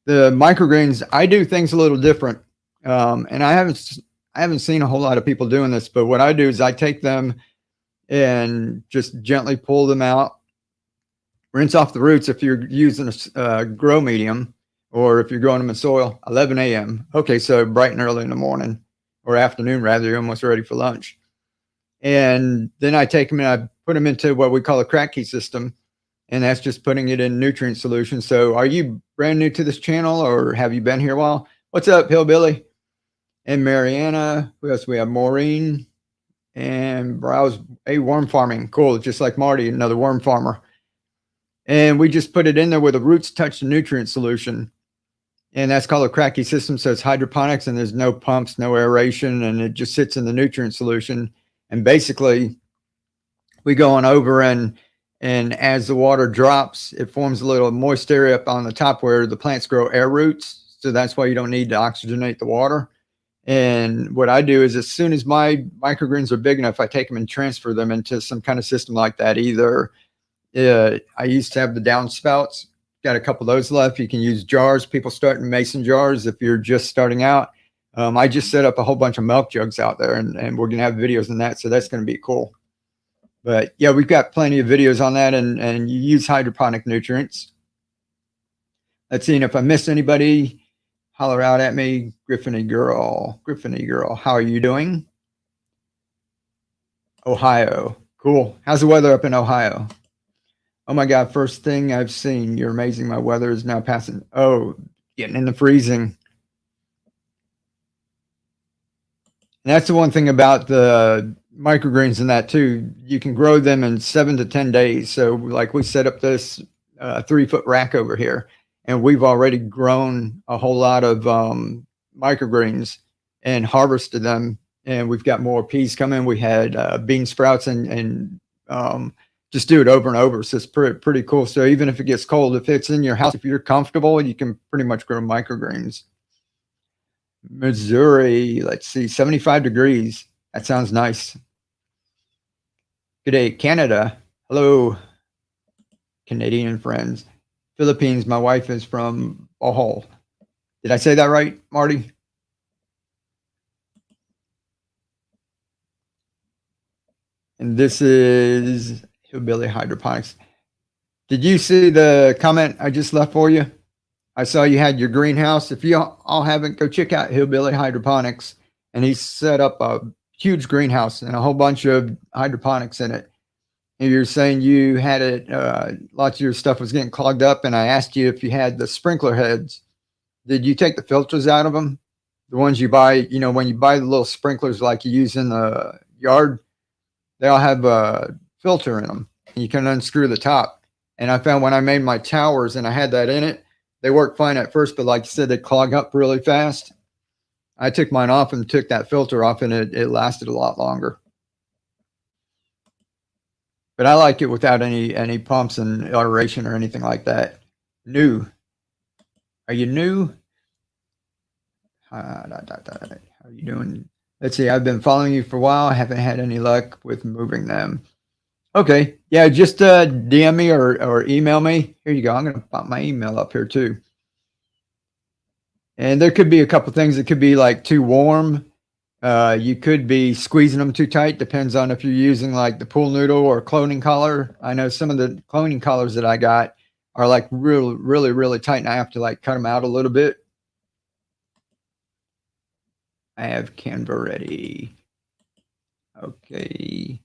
The microgreens, I do things a little different. And I haven't seen a whole lot of people doing this, but what I do is I take them and just gently pull them out, rinse off the roots if you're using a grow medium, or if you're growing them in soil. 11 a.m. Okay, so bright and early in the morning, or afternoon rather, you're almost ready for lunch. And then I take them and I put them into what we call a Kratky system, and that's just putting it in nutrient solution. So are you brand new to this channel, or have you been here a while? What's up, Hillbilly? And Mariana. Who else? We have Maureen and Browse a worm farming. Cool, just like Marty, another worm farmer. And we just put it in there where the roots touch the nutrient solution. And that's called a Kratky system. So it's hydroponics, and there's no pumps, no aeration, and it just sits in the nutrient solution. And basically, we go on over, and as the water drops, it forms a little moist area up on the top where the plants grow air roots. So that's why you don't need to oxygenate the water. And what I do is, as soon as my microgreens are big enough, I take them and transfer them into some kind of system like that. Either I used to have the downspouts, got a couple of those left. You can use jars. People start in mason jars if you're just starting out. I just set up a whole bunch of milk jugs out there, and we're going to have videos on that. So that's going to be cool. But yeah, we've got plenty of videos on that, and you use hydroponic nutrients. Let's see. And if I missed anybody, holler out at me. Griffiny girl, how are you doing? Ohio. Cool. How's the weather up in Ohio? Oh my God, first thing I've seen. You're amazing. My weather is now passing. Oh, getting in the freezing. And that's the one thing about the microgreens and that too. You can grow them in 7 to 10 days. So like we set up this 3-foot rack over here, and we've already grown a whole lot of microgreens and harvested them. And we've got more peas coming. We had bean sprouts, and just do it over and over. So it's pretty cool. So even if it gets cold, if it's in your house, if you're comfortable, you can pretty much grow microgreens. Missouri, let's see, 75 degrees. That sounds nice. Good day, Canada. Hello, Canadian friends. Philippines, my wife is from Bohol. Did I say that right, Marty? And this is Hillbilly Hydroponics. Did you see the comment I just left for you? I saw you had your greenhouse. If you all haven't, go check out Hillbilly Hydroponics. And he set up a huge greenhouse and a whole bunch of hydroponics in it. And you're saying you had it, lots of your stuff was getting clogged up. And I asked you if you had the sprinkler heads. Did you take the filters out of them? The ones you buy, you know, when you buy the little sprinklers like you use in the yard, they all have a filter in them. And you can unscrew the top. And I found when I made my towers and I had that in it, they worked fine at first, but like you said, they clog up really fast. I took mine off and took that filter off, and it lasted a lot longer. But I like it without any pumps and aeration or anything like that. New. Are you new? How are you doing? Let's see. I've been following you for a while. I haven't had any luck with moving them. Okay. Yeah, just DM me or email me. Here you go. I'm going to pop my email up here too. And there could be a couple things. It could be like too warm. You could be squeezing them too tight. Depends on if you're using like the pool noodle or cloning collar. I know some of the cloning collars that I got are like really tight, and I have to like cut them out a little bit. I have Canva ready. Okay.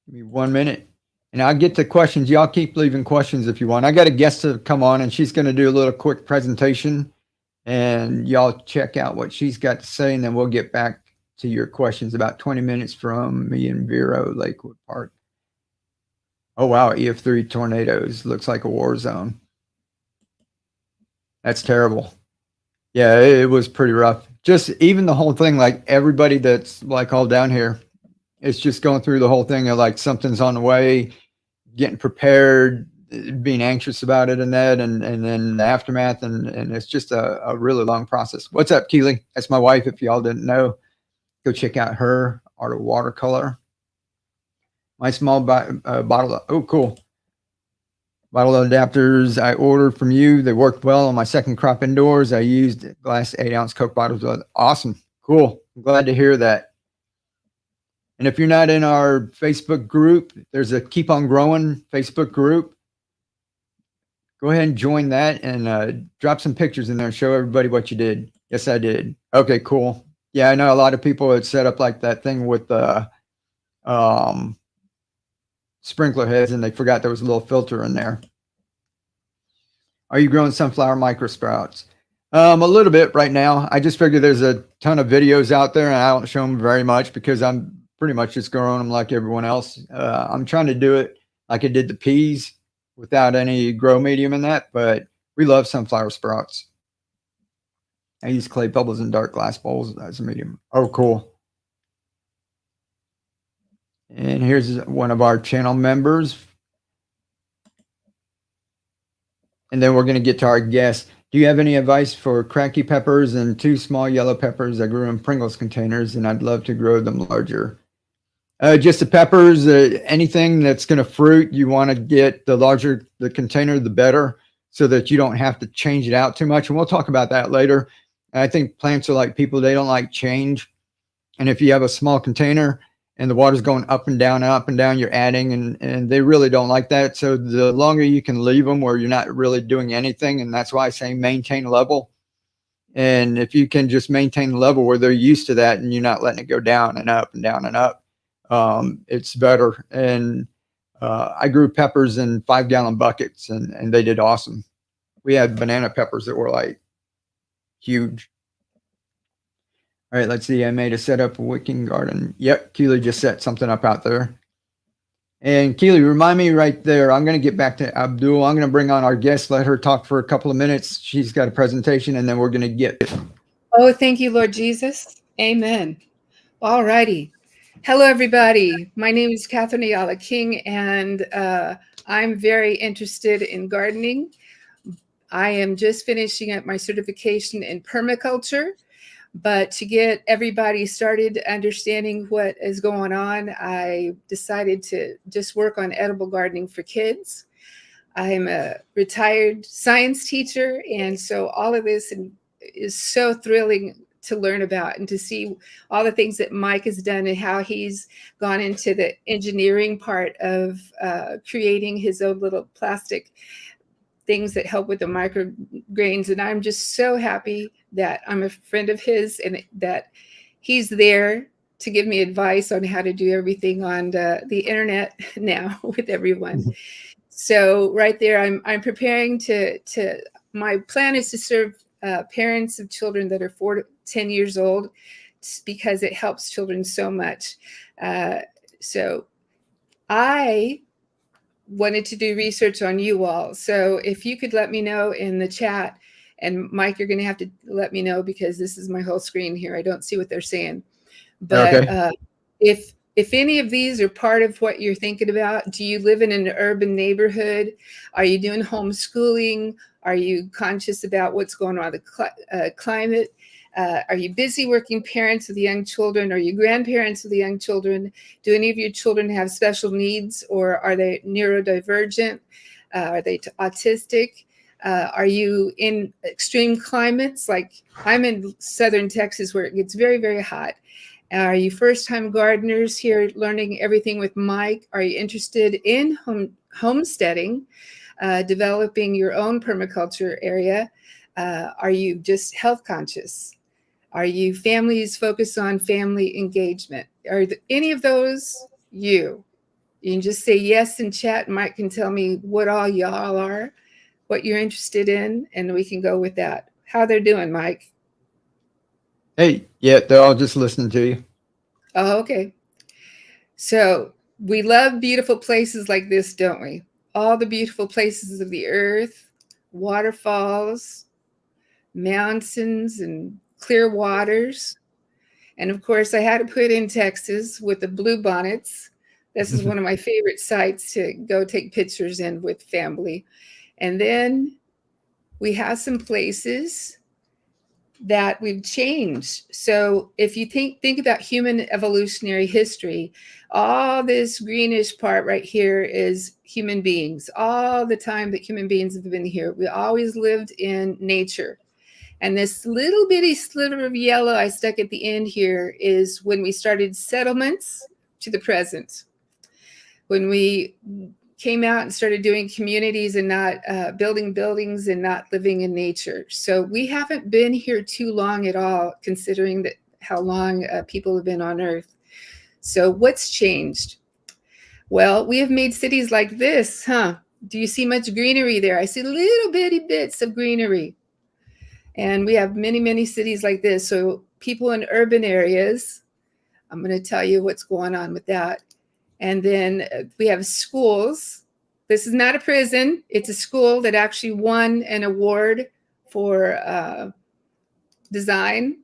Give me 1 minute. And I'll get to questions. Y'all keep leaving questions if you want. I got a guest to come on, and she's going to do a little quick presentation. And y'all check out what she's got to say, and then we'll get back to your questions. About 20 minutes from me and Vero, Lakewood Park. Oh, wow. EF3 tornadoes. Looks like a war zone. That's terrible. Yeah, it was pretty rough. Just even the whole thing, like everybody that's like all down here, it's just going through the whole thing of like something's on the way, getting prepared, being anxious about it and that, and then the aftermath, and it's just a really long process. What's up, Keely? That's my wife. If y'all didn't know, go check out her art of watercolor. My small bottle of, oh, cool. Bottle adapters I ordered from you. They worked well on my second crop indoors. I used glass 8-ounce Coke bottles. Awesome. Cool. I'm glad to hear that. And if you're not in our Facebook group, there's a Keep on Growing Facebook group. Go ahead and join that and drop some pictures in there and show everybody what you did. Yes, I did. Okay, cool. Yeah, I know a lot of people had set up like that thing with the sprinkler heads and they forgot there was a little filter in there. Are you growing sunflower micro sprouts? A little bit right now. I just figured there's a ton of videos out there and I don't show them very much because I'm pretty much just growing them like everyone else. I'm trying to do it like I did the peas without any grow medium in that, but we love sunflower sprouts. I use clay pebbles and dark glass bowls as a medium. Oh, cool. And here's one of our channel members. And then we're going to get to our guest. Do you have any advice for Kratky peppers and 2 small yellow peppers I grew in Pringles containers, and I'd love to grow them larger? Just the peppers, anything that's going to fruit, you want to get the larger the container, the better, so that you don't have to change it out too much. And we'll talk about that later. I think plants are like people. They don't like change. And if you have a small container and the water's going up and down, you're adding, and they really don't like that. So the longer you can leave them where you're not really doing anything, and that's why I say maintain level. And if you can just maintain the level where they're used to that and you're not letting it go down and up and down and up, it's better. And I grew peppers in 5-gallon buckets and they did awesome. We had banana peppers that were like huge. All right, let's see. I made a setup wicking garden. Yep, Keely just set something up out there. And Keely, remind me right there. I'm going to get back to Abdul. I'm going to bring on our guest, let her talk for a couple of minutes. She's got a presentation, and then we're going to get. Oh, thank you, Lord Jesus. Amen. All righty. Hello, everybody. My name is Catherine Ayala King, and I'm very interested in gardening. I am just finishing up my certification in permaculture. But to get everybody started understanding what is going on, I decided to just work on edible gardening for kids. I'm a retired science teacher, and so all of this is so thrilling to learn about and to see all the things that Mike has done and how he's gone into the engineering part of creating his own little plastic things that help with the microgreens. And I'm just so happy that I'm a friend of his and that he's there to give me advice on how to do everything on the internet now with everyone. So right there, I'm preparing to my plan is to serve parents of children that are 4 to 10 years old, because it helps children so much. So I wanted to do research on you all. So if you could let me know in the chat, and Mike, you're going to have to let me know because this is my whole screen here. I don't see what they're saying. But okay. If any of these are part of what you're thinking about, do you live in an urban neighborhood? Are you doing homeschooling? Are you conscious about what's going on with the climate? Are you busy working parents of the young children? Are you grandparents of the young children? Do any of your children have special needs, or are they neurodivergent? Are they autistic? Are you in extreme climates? Like I'm in southern Texas where it gets very, very hot. Are you first-time gardeners here learning everything with Mike? Are you interested in homesteading, developing your own permaculture area? Are you just health conscious? Are you families focused on family engagement? Are any of those you? You can just say yes in chat. Mike can tell me what all y'all are, what you're interested in, and we can go with that. How they're doing, Mike? Hey, yeah, they're all just listening to you. Oh, okay. So we love beautiful places like this, don't we? All the beautiful places of the earth, waterfalls, mountains, and clear waters. And of course, I had to put in Texas with the blue bonnets. This is one of my favorite sites to go take pictures in with family. And then we have some places that we've changed. So if you think about human evolutionary history, all this greenish part right here is human beings. All the time that human beings have been here, we always lived in nature. And this little bitty sliver of yellow I stuck at the end here is when we started settlements to the present. When we came out and started doing communities and not building buildings and not living in nature. So we haven't been here too long at all, considering that how long people have been on Earth. So what's changed? Well, we have made cities like this, huh? Do you see much greenery there? I see little bitty bits of greenery. And we have many, many cities like this. So people in urban areas, I'm going to tell you what's going on with that. And then we have schools. This is not a prison. It's a school that actually won an award for design.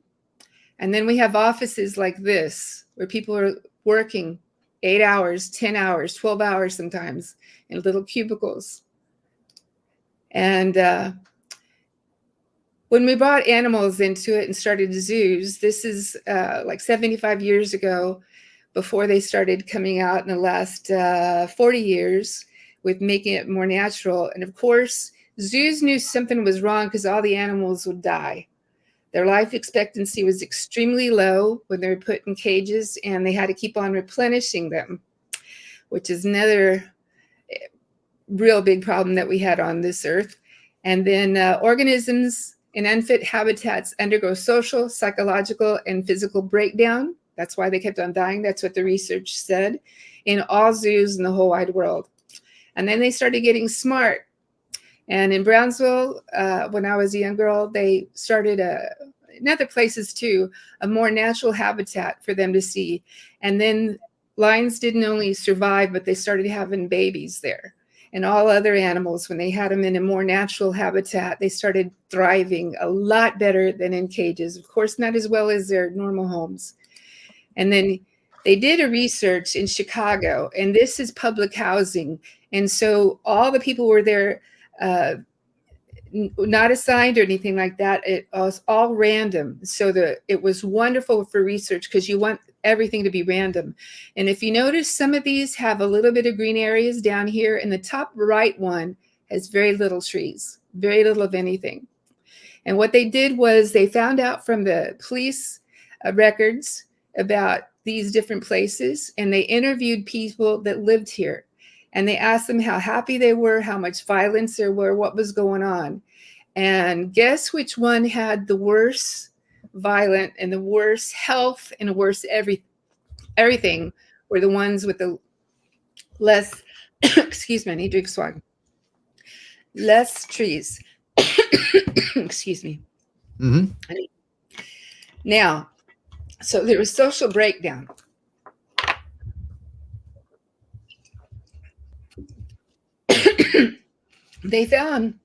And then we have offices like this, where people are working 8 hours, 10 hours, 12 hours sometimes in little cubicles. And when we brought animals into it and started zoos, this is like 75 years ago, before they started coming out in the last 40 years with making it more natural. And of course, zoos knew something was wrong because all the animals would die. Their life expectancy was extremely low when they were put in cages, and they had to keep on replenishing them, which is another real big problem that we had on this earth. And then organisms in unfit habitats undergo social, psychological, and physical breakdown. That's why they kept on dying. That's what the research said in all zoos in the whole wide world. And then they started getting smart. And in Brownsville, when I was a young girl, they started in other places too, a more natural habitat for them to see. And then lions didn't only survive, but they started having babies there. And all other animals, when they had them in a more natural habitat, they started thriving a lot better than in cages. Of course, not as well as their normal homes. And then they did a research in Chicago, and this is public housing. And so all the people were there, not assigned or anything like that. It was all random. So it was wonderful for research because you want everything to be random. And if you notice, some of these have a little bit of green areas down here, and the top right one has very little trees, very little of anything. And what they did was they found out from the police records about these different places, and they interviewed people that lived here, and they asked them how happy they were, how much violence there were, what was going on. And guess which one had the worst violent and the worst health and the worst everything were the ones with the less excuse me, I need to drink swag, less trees. Excuse me. Mm-hmm. Now, so there was social breakdown. They found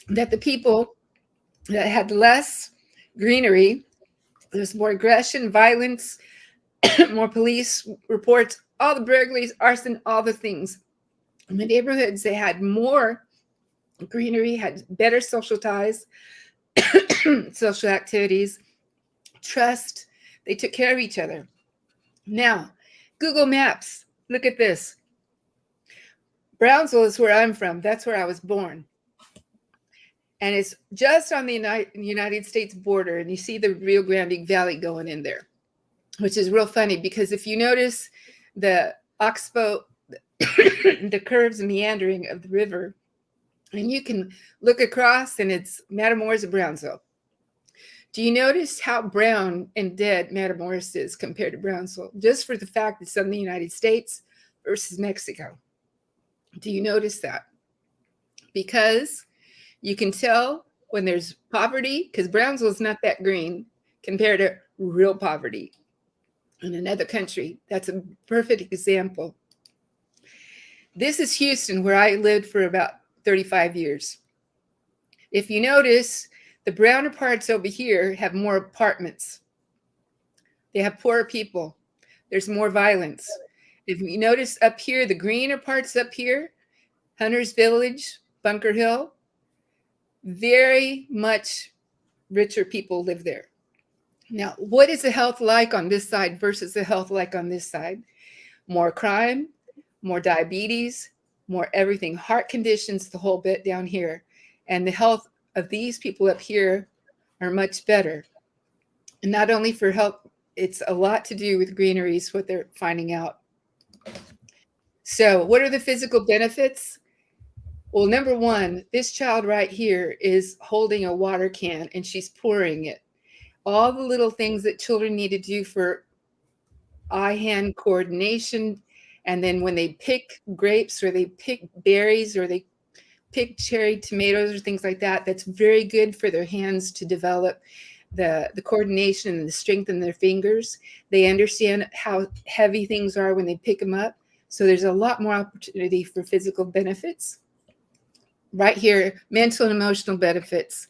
that the people that had less greenery, there's more aggression, violence, more police reports, all the burglaries, arson, all the things. In the neighborhoods, they had more greenery, had better social ties, social activities, trust. They took care of each other. Now, Google Maps, look at this. Brownsville is where I'm from. That's where I was born. And it's just on the United States border. And you see the Rio Grande Valley going in there, which is real funny because if you notice the oxbow, the curves and meandering of the river, and you can look across and it's Matamoros and Brownsville. Do you notice how brown and dead Matamoros is compared to Brownsville? Just for the fact it's in the United States versus Mexico. Do you notice that? Because you can tell when there's poverty, because Brownsville is not that green compared to real poverty in another country. That's a perfect example. This is Houston, where I lived for about 35 years. If you notice, the browner parts over here have more apartments. They have poorer people. There's more violence. If you notice up here, the greener parts up here, Hunter's Village, Bunker Hill, very much richer people live there. Now, what is the health like on this side versus the health like on this side? More crime, more diabetes, more everything, heart conditions, the whole bit down here. And the health of these people up here are much better. And not only for health, it's a lot to do with greeneries, what they're finding out. So what are the physical benefits? Well, number one, this child right here is holding a water can and she's pouring it. All the little things that children need to do for eye-hand coordination. And then when they pick grapes or they pick berries or they pick cherry tomatoes or things like that, that's very good for their hands to develop the coordination and the strength in their fingers. They understand how heavy things are when they pick them up. So there's a lot more opportunity for physical benefits. Right here, mental and emotional benefits.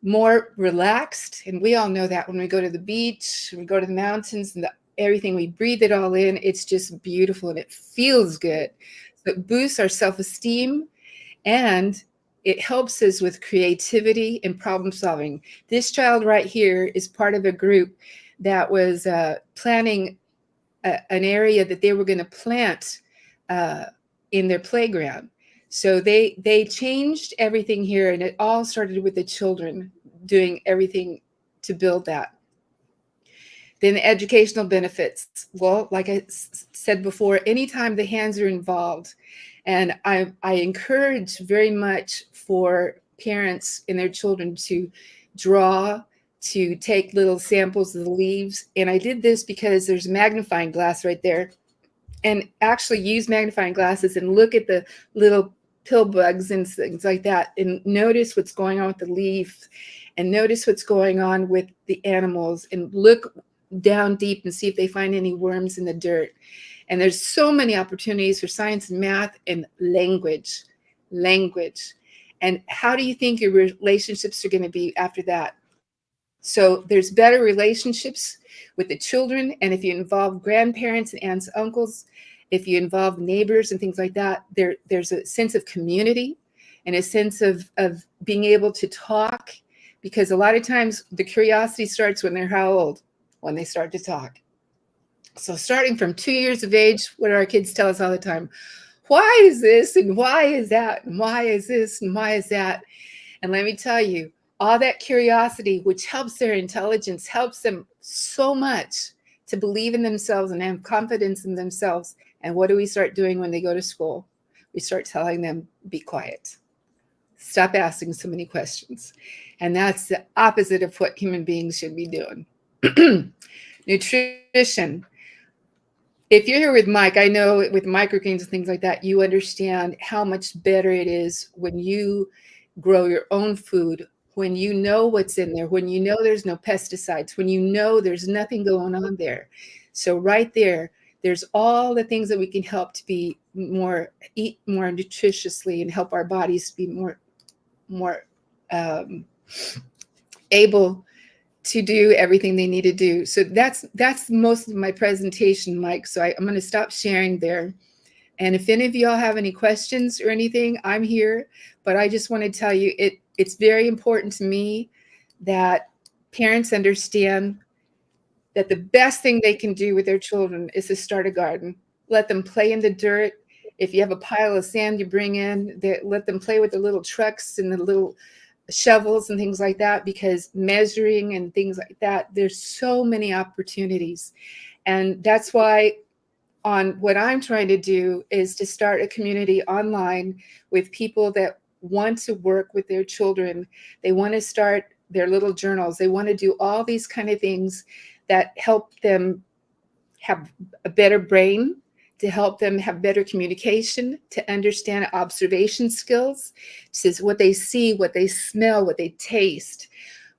More relaxed, and we all know that when we go to the beach, we go to the mountains, and everything, we breathe it all in. It's just beautiful and it feels good. So it boosts our self-esteem and it helps us with creativity and problem solving. This child right here is part of a group that was planning an area that they were going to plant in their playground. So they changed everything here, and it all started with the children doing everything to build that. Then the educational benefits. Well, like I said before, anytime the hands are involved, and I encourage very much for parents and their children to draw, to take little samples of the leaves. And I did this because there's a magnifying glass right there, and actually use magnifying glasses and look at the little pill bugs and things like that, and notice what's going on with the leaf, and notice what's going on with the animals, and look down deep and see if they find any worms in the dirt. And there's so many opportunities for science and math and language. And how do you think your relationships are going to be after that? So there's better relationships with the children. And if you involve grandparents and aunts, uncles, if you involve neighbors and things like that, there's a sense of community and a sense of being able to talk, because a lot of times the curiosity starts when they're how old? When they start to talk. So starting from 2 years of age, what our kids tell us all the time, why is this and why is that and why is this and why is that? And let me tell you, all that curiosity, which helps their intelligence, helps them so much to believe in themselves and have confidence in themselves. And what do we start doing when they go to school? We start telling them, be quiet. Stop asking so many questions. And that's the opposite of what human beings should be doing. Nutrition. If you're here with Mike, I know with microgreens and things like that, you understand how much better it is when you grow your own food, when you know what's in there, when you know there's no pesticides, when you know there's nothing going on there. So right there, there's all the things that we can help to be more, eat more nutritiously and help our bodies be more able to do everything they need to do. So that's most of my presentation, Mike. So I'm going to stop sharing there. And if any of y'all have any questions or anything, I'm here. But I just want to tell you, it's very important to me that parents understand that the best thing they can do with their children is to start a garden. Let them play in the dirt. If you have a pile of sand you bring in, let them play with the little trucks and the little shovels and things like that, because measuring and things like that, there's so many opportunities. And that's why what I'm trying to do is to start a community online with people that want to work with their children. They want to start their little journals. They want to do all these kind of things that help them have a better brain, to help them have better communication, to understand observation skills, to what they see, what they smell, what they taste,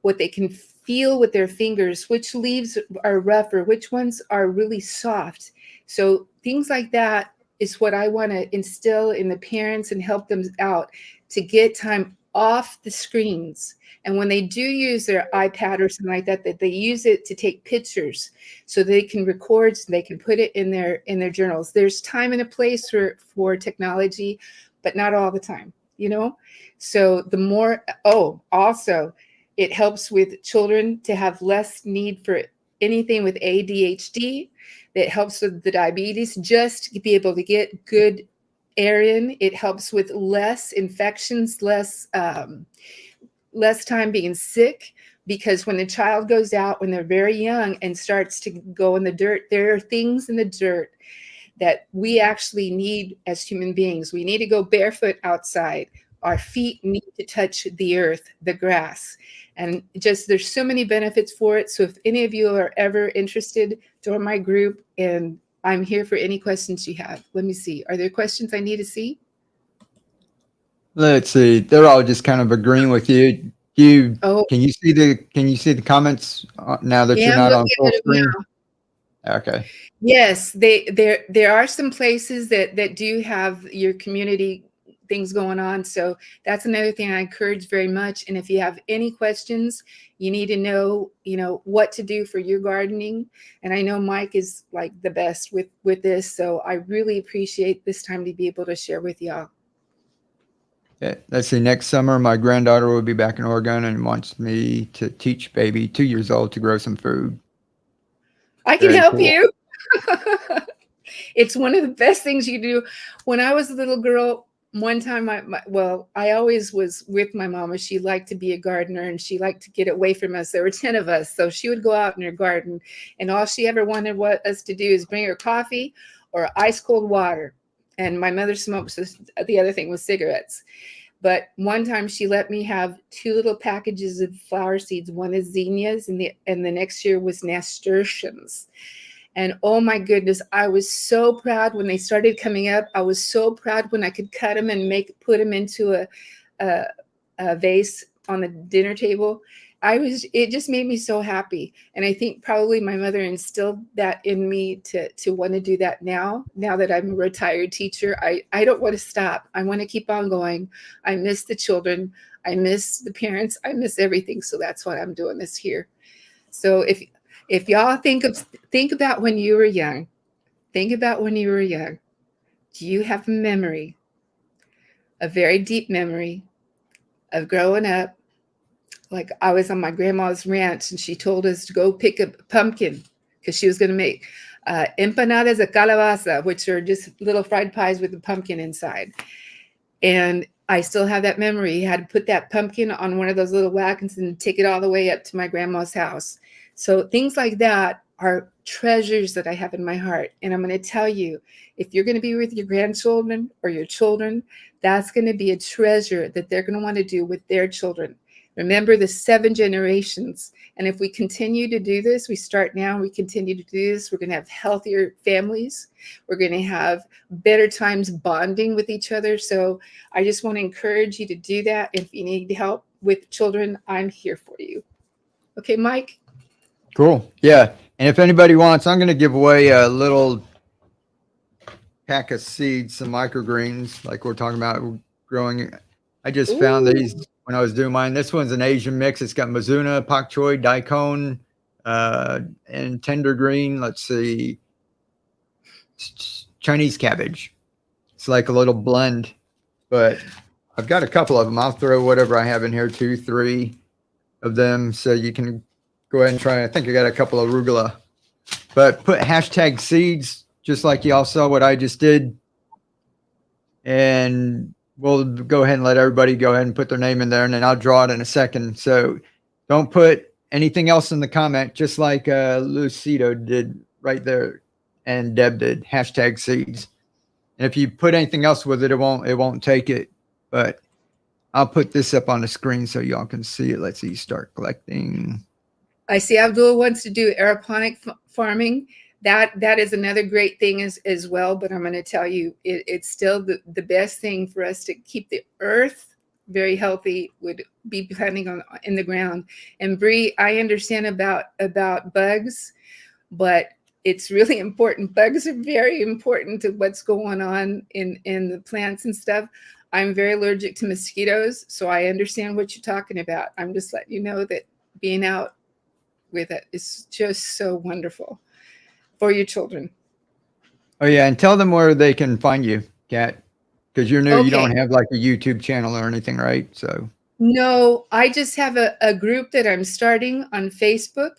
what they can feel with their fingers, which leaves are rougher, which ones are really soft. So things like that is what I want to instill in the parents and help them out to get time off the screens. And when they do use their iPad or something like that, that they use it to take pictures so they can record, so they can put it in their journals. There's time and a place for technology, but not all the time, you know? So the more, also, It helps with children to have less need for anything with ADHD. It helps with the diabetes, just to be able to get good air in. It helps with less infections, less time being sick, because when the child goes out when they're very young and starts to go in the dirt, there are things in the dirt that we actually need as human beings. We need to go barefoot outside. Our feet need to touch the earth, the grass. And just there's so many benefits for it. So if any of you are ever interested, join my group, and I'm here for any questions you have. Let me see. Are there questions I need to see? Let's see. They're all just kind of agreeing with you. Oh, Can you see the comments now that yeah, you're I'm not on looking full at it screen? now. Okay. Yes, there are some places that do have your community things going on. So that's another thing I encourage very much. And if you have any questions, you need to know, what to do for your gardening. And I know Mike is like the best with this. So I really appreciate this time to be able to share with y'all. Yeah, let's see. Next summer, my granddaughter will be back in Oregon and wants me to teach baby 2 years old to grow some food. I can Very help cool. you. It's one of the best things you do. When I was a little girl, one time I always was with my mama. She liked to be a gardener, and she liked to get away from us. There were 10 of us. So she would go out in her garden, and all she ever wanted us to do is bring her coffee or ice cold water. And my mother smoked, so the other thing was cigarettes. But one time she let me have 2 little packages of flower seeds. One is zinnias, and the next year was nasturtiums. And oh my goodness, I was so proud when they started coming up. I was so proud when I could cut them and put them into a vase on the dinner table. It just made me so happy. And I think probably my mother instilled that in me to want to do that now that I'm a retired teacher. I don't want to stop. I want to keep on going. I miss the children. I miss the parents. I miss everything. So that's why I'm doing this here. So if y'all think about when you were young, think about when you were young. Do you have a memory, a very deep memory of growing up? Like I was on my grandma's ranch and she told us to go pick a pumpkin because she was going to make empanadas de calabaza, which are just little fried pies with a pumpkin inside. And I still have that memory. You had to put that pumpkin on one of those little wagons and take it all the way up to my grandma's house. So things like that are treasures that I have in my heart. And I'm going to tell you, if you're going to be with your grandchildren or your children, that's going to be a treasure that they're going to want to do with their children. Remember the 7 generations. And if we continue to do this, we start now, we continue to do this, we're going to have healthier families. We're going to have better times bonding with each other. So I just want to encourage you to do that. If you need help with children, I'm here for you. Okay, Mike? Cool. Yeah. And if anybody wants, I'm going to give away a little pack of seeds, some microgreens, like we're talking about growing. I just found these when I was doing mine. This one's an Asian mix. It's got Mizuna, pak choi, daikon, and tender green. Let's see, Chinese cabbage. It's like a little blend, but I've got a couple of them. I'll throw whatever I have in here, 2, 3 of them, so you can go ahead and try. I think I got a couple of arugula, but put hashtag seeds, just like y'all saw what I just did. And we'll go ahead and let everybody go ahead and put their name in there, and then I'll draw it in a second. So don't put anything else in the comment, just like Lucido did right there and Deb did, hashtag seeds. And if you put anything else with it, it won't take it. But I'll put this up on the screen so y'all can see it. Let's see, start collecting. I see Abdul wants to do aeroponic farming. That is another great thing as well. But I'm going to tell you, it's still the best thing for us to keep the earth very healthy would be planting in the ground. And Bree, I understand about bugs, but it's really important. Bugs are very important to what's going on in the plants and stuff. I'm very allergic to mosquitoes, so I understand what you're talking about. I'm just letting you know that being out with it is just so wonderful for your children. Oh yeah, and tell them where they can find you, Kat, because you're new. Okay. You don't have like a YouTube channel or anything, right? So No, I just have a group that I'm starting on Facebook,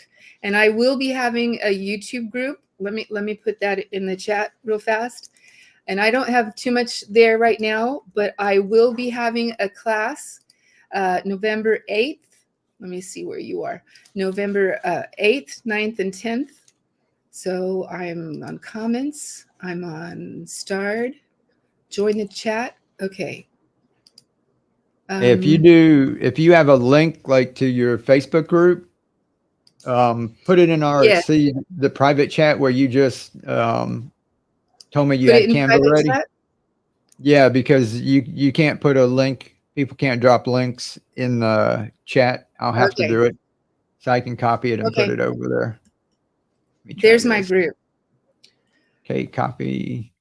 and I will be having a YouTube group. Let me put that in the chat real fast. And I don't have too much there right now, but I will be having a class November 8th. Let me see where you are. November 8th, 9th, and 10th. So I'm on comments. I'm on starred. Join the chat. Okay. If you have a link like to your Facebook group, put it in our Yeah, see the private chat where you just told me you put it had in Canva private ready. chat. Yeah, because you can't put a link. People can't drop links in the chat. I'll have to Okay. do it, so I can copy it and put Okay. it over there. Let me try There's my this. group. Okay, copy.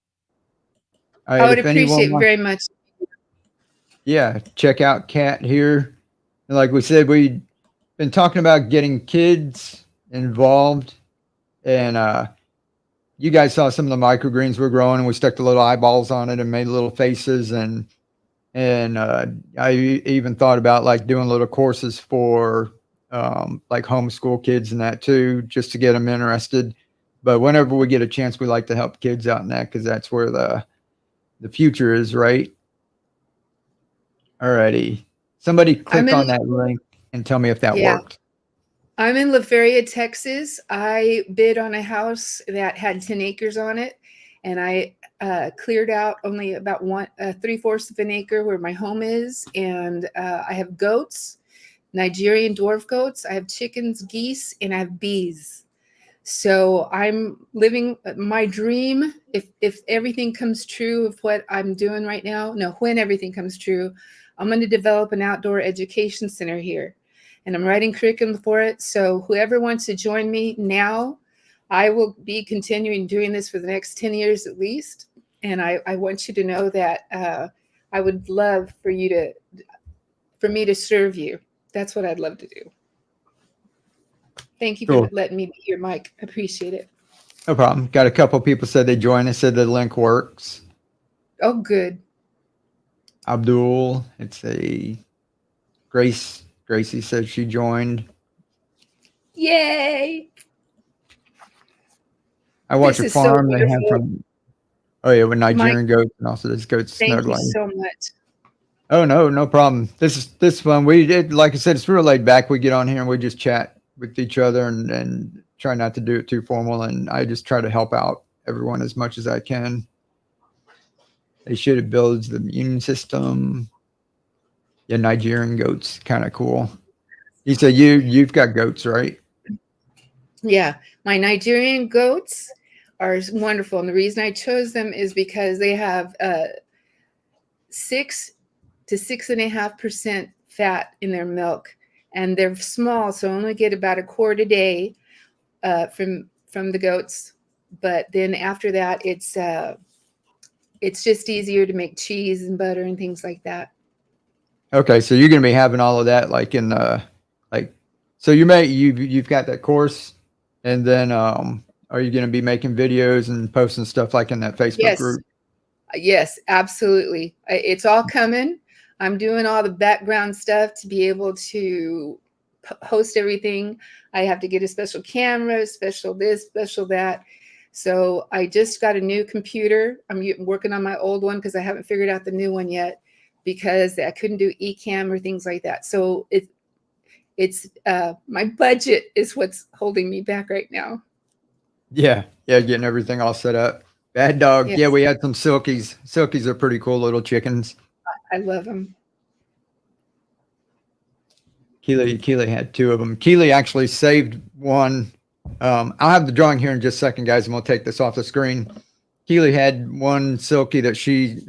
All I right, would if anyone appreciate wants, very much. yeah, check out Kat here. And like we said, we've been talking about getting kids involved, and you guys saw some of the microgreens we're growing, and we stuck the little eyeballs on it and made little faces, and I even thought about like doing little courses for like homeschool kids and that too, just to get them interested. But whenever we get a chance, we like to help kids out in that because that's where the future is, right? Alrighty. Somebody I'm click in, on that link and tell me if that yeah, worked. I'm in La Feria, Texas. I bid on a house that had 10 acres on it, and I cleared out only about 3/4 of an acre where my home is. And I have goats, Nigerian dwarf goats. I have chickens, geese, and I have bees. So I'm living my dream. If everything comes true of what I'm doing right now, no, when everything comes true, I'm going to develop an outdoor education center here, and I'm writing curriculum for it. So whoever wants to join me now, I will be continuing doing this for the next 10 years at least. And I want you to know that I would love for me to serve you. That's what I'd love to do. Thank you for Cool. letting me be your mic. I appreciate it. No problem. Got a couple people said they joined. They said the link works. Oh, good. Abdul, it's a Grace. Gracie said she joined. Yay! I watch This a is so farm they have wonderful. from, oh yeah, with Mike, Nigerian goats and also there's goats thank you snuggling. so much. Oh no problem. This fun. We did, like I said, it's real laid back. We get on here and we just chat with each other and try not to do it too formal. And I just try to help out everyone as much as I can. They should have builds the immune system. Yeah, Nigerian goats, kind of cool. You said you've got goats, right? Yeah, my Nigerian goats are wonderful. And the reason I chose them is because they have 6 to 6.5% fat in their milk. And they're small, so I only get about a quart a day from the goats. But then after that, it's just easier to make cheese and butter and things like that. Okay, so you're gonna be having all of that like in like, so you've got that course, and then are you gonna be making videos and posting stuff like in that Facebook Yes, group? yes, absolutely. It's all coming. I'm doing all the background stuff to be able to host everything. I have to get a special camera, special this, special that. So I just got a new computer. I'm working on my old one because I haven't figured out the new one yet because I couldn't do eCam or things like that. So it's my budget is what's holding me back right now. Yeah, getting everything all set up. Bad dog. Yeah, Yes, we had some silkies. Silkies are pretty cool little chickens. I love them. Keely had 2 of them. Keely actually saved one. I'll have the drawing here in just a second, guys, and we'll take this off the screen. Keely had one silkie that she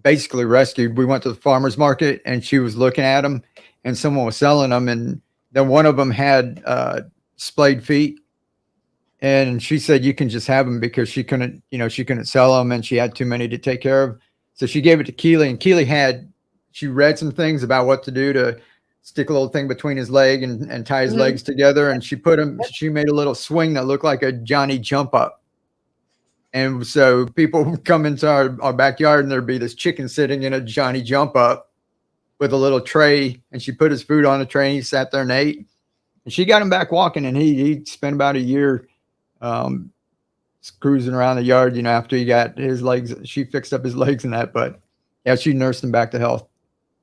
basically rescued. We went to the farmer's market and she was looking at them and someone was selling them. And then one of them had splayed feet. And she said, you can just have them because she couldn't sell them and she had too many to take care of. So she gave it to Keely, and Keely she read some things about what to do to stick a little thing between his leg and tie his legs together. And she made a little swing that looked like a Johnny jump up. And so people would come into our backyard and there'd be this chicken sitting in a Johnny jump up with a little tray, and she put his food on a tray. And he sat there and ate, and she got him back walking. And he spent about a year cruising around the yard, you know, after he got his legs. She fixed up his legs and that, but yeah, she nursed him back to health.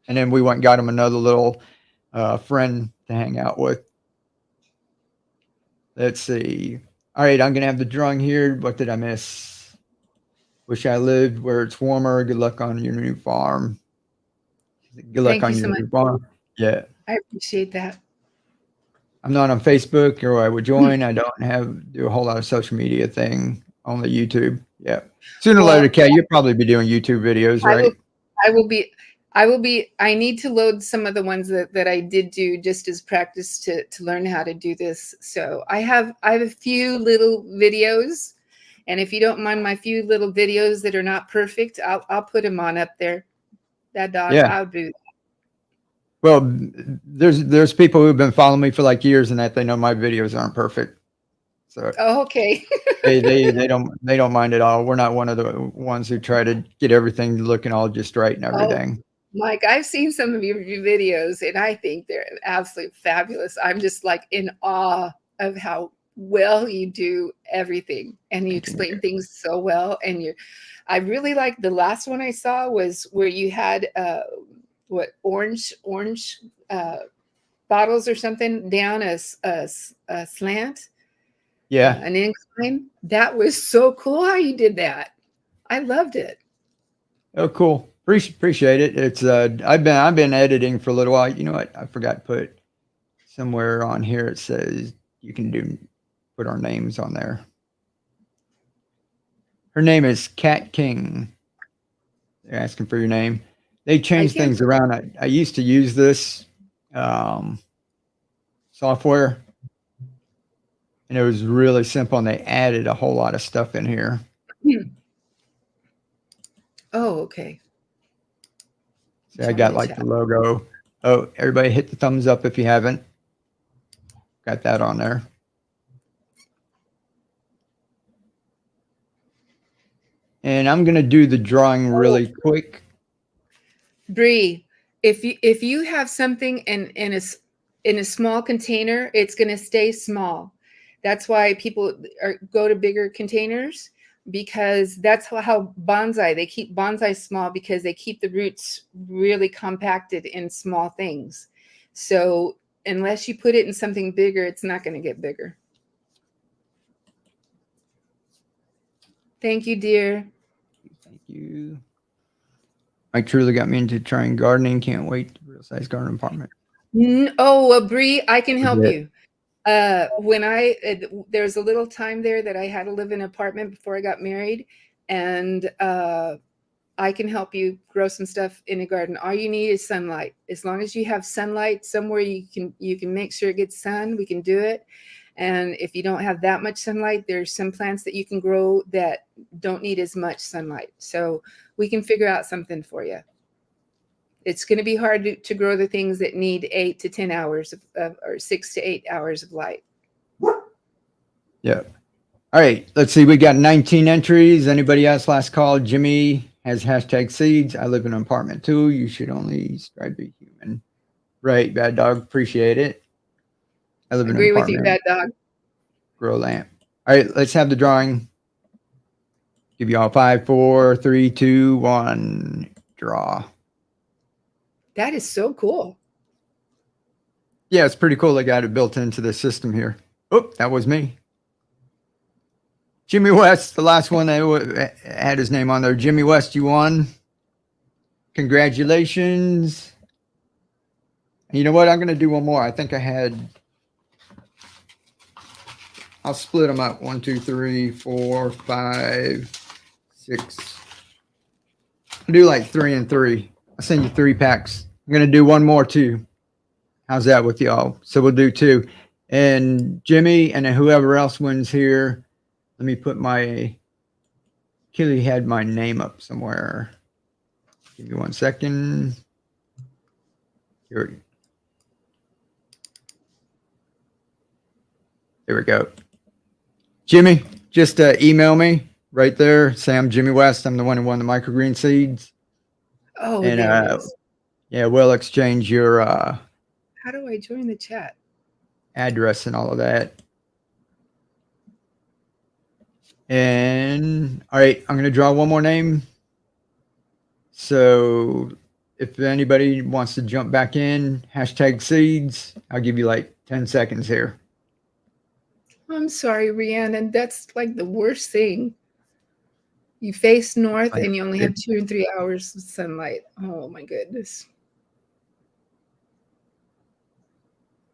And then we went and got him another little friend to hang out with. Let's see. All right, I'm gonna have the drawing here. What did I miss? Wish I lived where it's warmer. Good luck on your new farm. Good luck Thank on you your so much. new farm. Yeah. I appreciate that. I'm not on Facebook, or I would join. I don't do a whole lot of social media thing. Only YouTube. Yeah. Sooner or Well, later, Kat, you'll probably be doing YouTube videos, I will, right? I will be, I need to load some of the ones that I did do just as practice to learn how to do this. So I have a few little videos, and if you don't mind my few little videos that are not perfect, I'll put them on up there. That dog, Yeah. I'll do that. Well, there's people who've been following me for like years, and that they know my videos aren't perfect. So Oh, okay. they don't mind at all. We're not one of the ones who try to get everything looking all just right and everything. Mike, I've seen some of your videos, and I think they're absolutely fabulous. I'm just like in awe of how well you do everything, and you explain things so well. And I really like the last one I saw was where you had orange bottles or something down a slant, Yeah. an incline. That was so cool how you did that. I loved it. Oh, cool. Appreciate it. It's I've been editing for a little while. You know what? I forgot to put somewhere on here. It says you can put our names on there. Her name is Kat King. They're asking for your name. They changed things around. I used to use this software, and it was really simple, and they added a whole lot of stuff in here. Oh, okay. So I got like the logo. Oh, everybody hit the thumbs up if you haven't. Got that on there. And I'm going to do the drawing really quick. Bree, if you have something in a small container, it's going to stay small. That's why people go to bigger containers, because that's how bonsai, they keep bonsai small because they keep the roots really compacted in small things. So unless you put it in something bigger, it's not going to get bigger. Thank you, dear. Thank you. Mike truly got me into trying gardening. Can't wait to real size garden apartment. Oh, Bree, I can help you. When there's a little time there that I had to live in an apartment before I got married, and I can help you grow some stuff in a garden. All you need is sunlight. As long as you have sunlight somewhere, you can make sure it gets sun. We can do it. And if you don't have that much sunlight, there's some plants that you can grow that don't need as much sunlight. So we can figure out something for you. It's going to be hard to grow the things that need 8 to 10 hours or 6 to 8 hours of light. Yeah. All right. Let's see. We got 19 entries. Anybody else? Last call. Jimmy has #seeds. I live in an apartment too. You should only strive to be human. Right. Bad dog. Appreciate it. I live in an apartment. Agree with you, bad dog. Grow lamp. All right. Let's have the drawing. Give you all 5, 4, 3, 2, 1. Draw. That is so cool. Yeah, it's pretty cool. They got it built into the system here. Oh, that was me. Jimmy West, the last one that had his name on there. Jimmy West, you won. Congratulations. And you know what? I'm going to do one more. I think I'll split them up. 1, 2, 3, 4, 5, 6. I'll do like 3 and 3. I'll send you 3 packs. I'm going to do one more too. How's that with y'all? So we'll do 2. And Jimmy and then whoever else wins here, let me put Kelly had my name up somewhere. Give me 1 second. Here we go. Jimmy, just email me right there. Say I'm Jimmy West. I'm the one who won the microgreen seeds. Oh, and Yeah, we'll exchange your How do I join the chat? address and all of that. And all right, I'm going to draw one more name. So if anybody wants to jump back in, hashtag seeds, I'll give you like 10 seconds here. I'm sorry, Rhiannon. That's like the worst thing. You face north and you only have 2 and 3 hours of sunlight. Oh my goodness.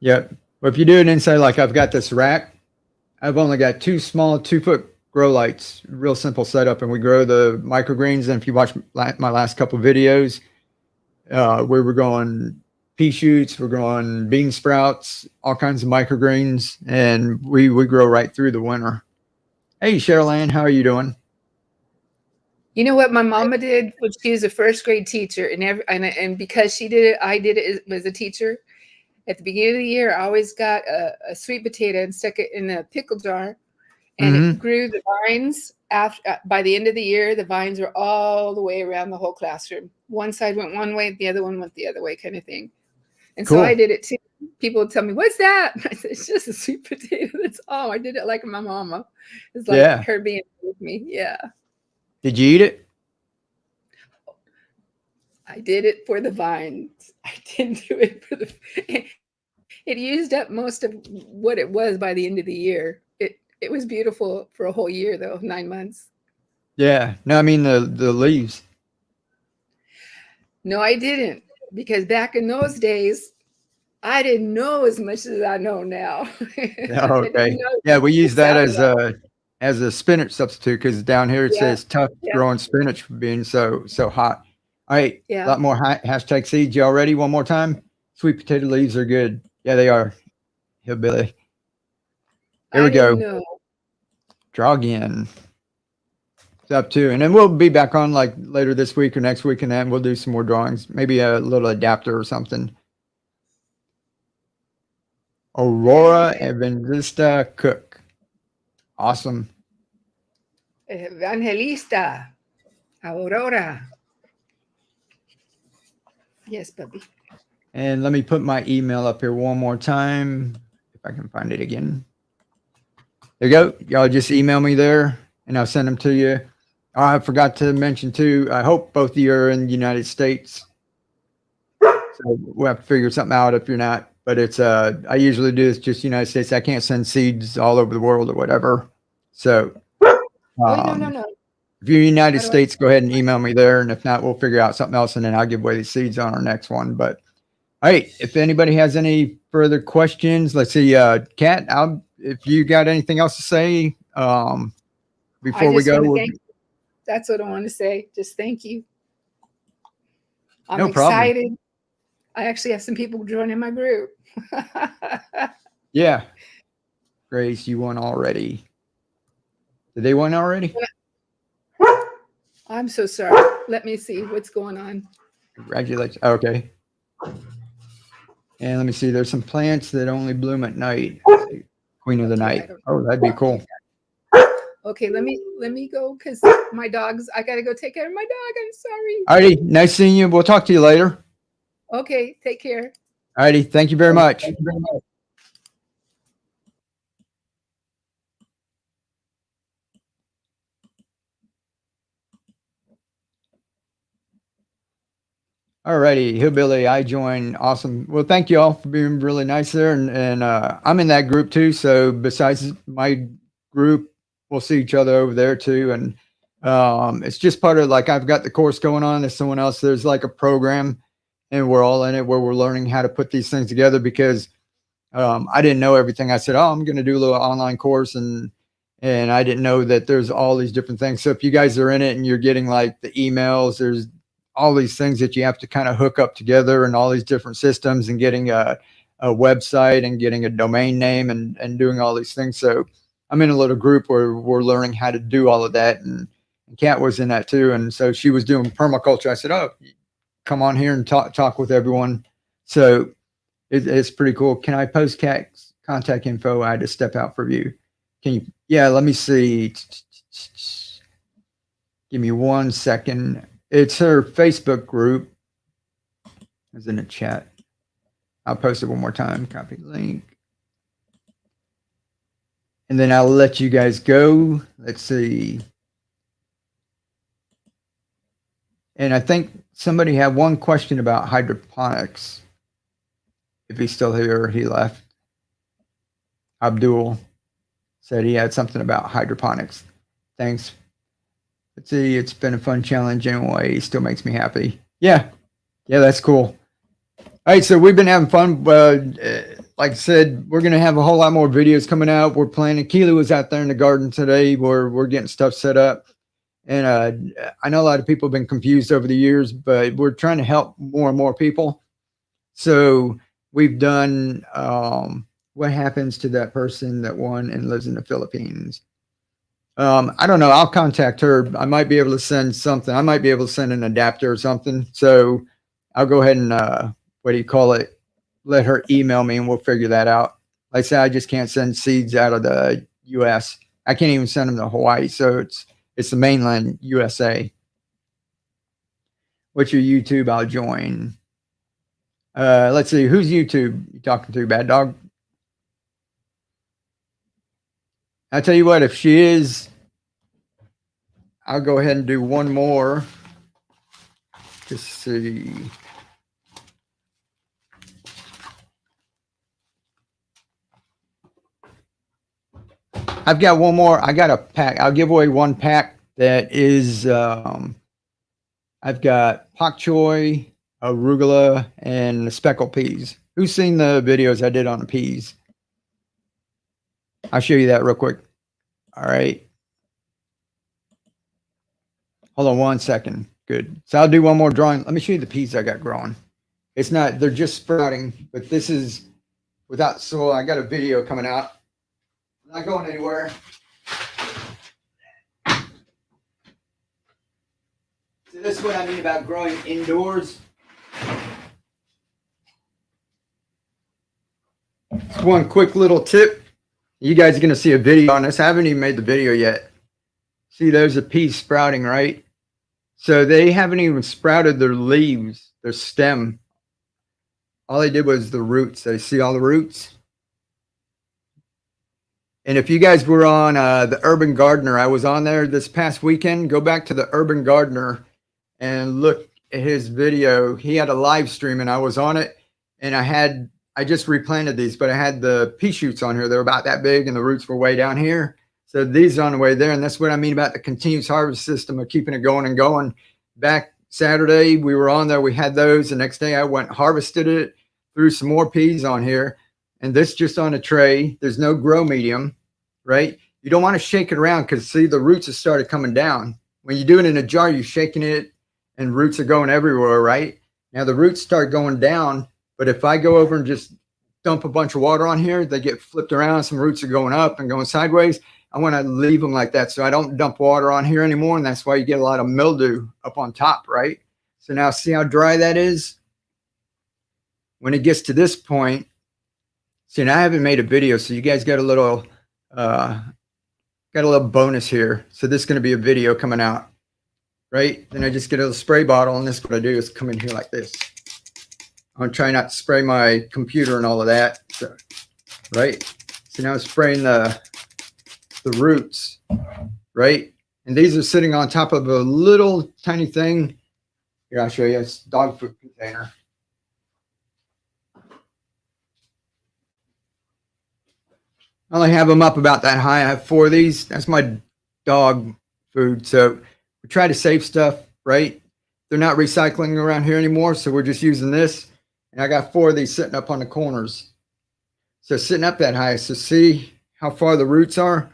Yep. Well, if you do it inside, like I've got this rack, I've only got 2 small 2-foot grow lights, real simple setup, and we grow the microgreens. And if you watch my last couple videos, we were growing pea shoots, we're growing bean sprouts, all kinds of microgreens, and we grow right through the winter. Hey, Cheryl Ann, how are you doing? You know what my mama did when she was a first grade teacher, and because she did it, I did it as a teacher. At the beginning of the year, I always got a sweet potato and stuck it in a pickle jar, and it grew the vines. After by the end of the year, the vines were all the way around the whole classroom. One side went one way, the other one went the other way, kind of thing. And so I did it too. People would tell me, "What's that?" I said, "It's just a sweet potato. That's all." I did it like my mama. It's like her being with me. Yeah. Did you eat it? I did it for the vines. I didn't do it for the. It used up most of what it was by the end of the year. It was beautiful for a whole year, though, 9 months. Yeah. No, I mean the leaves. No, I didn't, because back in those days, I didn't know as much as I know now. Okay. Yeah, we use that as a spinach substitute because down here it says tough growing spinach for being so hot. All right, a lot more hashtag seeds. Y'all ready? One more time. Sweet potato leaves are good. Yeah, they are. Hillbilly. Here we go. Draw again. It's up to, and then we'll be back on like later this week or next week, and then we'll do some more drawings. Maybe a little adapter or something. Aurora Evangelista Cook. Awesome. Evangelista. Aurora. Yes, puppy. And let me put my email up here one more time, if I can find it again. There you go. Y'all just email me there, and I'll send them to you. Oh, I forgot to mention, too, I hope both of you are in the United States. So we'll have to figure something out if you're not. But it's I usually do this just United States. I can't send seeds all over the world or whatever. So no. If you're in the United States, go ahead and email me there. And if not, we'll figure out something else, and then I'll give away the seeds on our next one. But all right, if anybody has any further questions, let's see, Kat, if you got anything else to say before we go. That's what I want to say. Just thank you. I'm excited. Problem. I actually have some people joining my group. Yeah. Grace, you won already. Did they win already? I'm so sorry. Let me see what's going on. Congratulations. Okay. And let me see. There's some plants that only bloom at night. Queen of the night. Oh, that'd be cool. Okay, let me go because my dogs. I gotta go take care of my dog. I'm sorry. Alrighty, nice seeing you. We'll talk to you later. Okay, take care. Alrighty, thank you very much. Thank you very much. Alrighty, Hillbilly, I join. Awesome. Well, thank you all for being really nice there. And I'm in that group too. So besides my group, we'll see each other over there too. And it's just part of, like, I've got the course going on. There's someone else. There's like a program, and we're all in it where we're learning how to put these things together because I didn't know everything. I said, oh, I'm going to do a little online course, and I didn't know that there's all these different things. So if you guys are in it and you're getting like the emails, there's all these things that you have to kind of hook up together, and all these different systems, and getting a website and getting a domain name and doing all these things. So I'm in a little group where we're learning how to do all of that. And Kat was in that too. And so she was doing permaculture. I said, oh, come on here and talk with everyone. So it's pretty cool. Can I post Kat's contact info? I had to step out for you. Can you? Yeah, let me see. Give me 1 second. It's her Facebook group. It's in the chat. I'll post it one more time. Copy link. And then I'll let you guys go. Let's see. And I think somebody had one question about hydroponics. If he's still here, he left. Abdul said he had something about hydroponics. Thanks. Let's see. It's been a fun challenge anyway. It still makes me happy. Yeah. Yeah, that's cool. All right. So we've been having fun. Like I said, we're going to have a whole lot more videos coming out. We're planning. Keely was out there in the garden today. We're getting stuff set up. And I know a lot of people have been confused over the years, but we're trying to help more and more people. So we've done what happens to that person that won and lives in the Philippines. I don't know. I'll contact her. I might be able to send something. I might be able to send an adapter or something. So I'll go ahead and what do you call it? Let her email me and we'll figure that out. Like I said, I just can't send seeds out of the U.S. I can't even send them to Hawaii. So it's the mainland USA. What's your YouTube? I'll join. Let's see. Who's YouTube you talking to, Bad Dog? I'll tell you what, if she is, I'll go ahead and do one more. Just see. I've got one more. I got a pack. I'll give away one pack that is, I've got pak choy, arugula, and speckled peas. Who's seen the videos I did on the peas? I'll show you that real quick. All right. Hold on one second. Good. So I'll do one more drawing. Let me show you the peas I got growing. It's not, they're just sprouting, but this is without soil. I got a video coming out. Not going anywhere. So this is what I mean about growing indoors. Just one quick little tip. You guys are going to see a video on this. I haven't even made the video yet. See, those are peas sprouting, right? So they haven't even sprouted their leaves, their stem. All they did was the roots. They see all the roots. And if you guys were on the Urban Gardener, I was on there this past weekend. Go back to the Urban Gardener and look at his video. He had a live stream and I was on it. And I just replanted these, but I had the pea shoots on here. They're about that big and the roots were way down here. So these are on the way there. And that's what I mean about the continuous harvest system of keeping it going and going. Back Saturday, we were on there. We had those. The next day I went and harvested it, threw some more peas on here. And this just on a tray. There's no grow medium, right? You don't want to shake it around because see the roots have started coming down. When you do it in a jar, you're shaking it and roots are going everywhere, right? Now the roots start going down, but if I go over and just dump a bunch of water on here, they get flipped around. Some roots are going up and going sideways. I want to leave them like that so I don't dump water on here anymore. And that's why you get a lot of mildew up on top, right? So now see how dry that is? When it gets to this point, see, now I haven't made a video, so you guys got a little bonus here. So this is going to be a video coming out, right? Then I just get a little spray bottle, and this what I do is come in here like this. I'm trying not to spray my computer and all of that, so, right? So now I'm spraying the roots, right? And these are sitting on top of a little tiny thing. Here, I'll show you. It's a dog food container. I only have them up about that high. I have 4 of these. That's my dog food. So we try to save stuff, right? They're not recycling around here anymore, so we're just using this. And I got 4 of these sitting up on the corners. So sitting up that high. So see how far the roots are?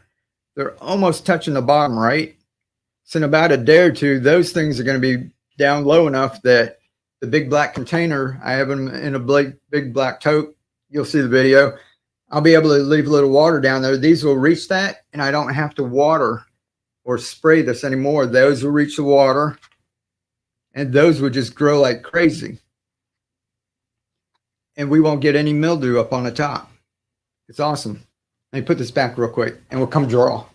They're almost touching the bottom, right? So in about a day or two, those things are going to be down low enough that the big black container, I have them in a big black tote. You'll see the video. I'll be able to leave a little water down there. These will reach that, and I don't have to water or spray this anymore. Those will reach the water, and those will just grow like crazy. And we won't get any mildew up on the top. It's awesome. Let me put this back real quick, and we'll come draw.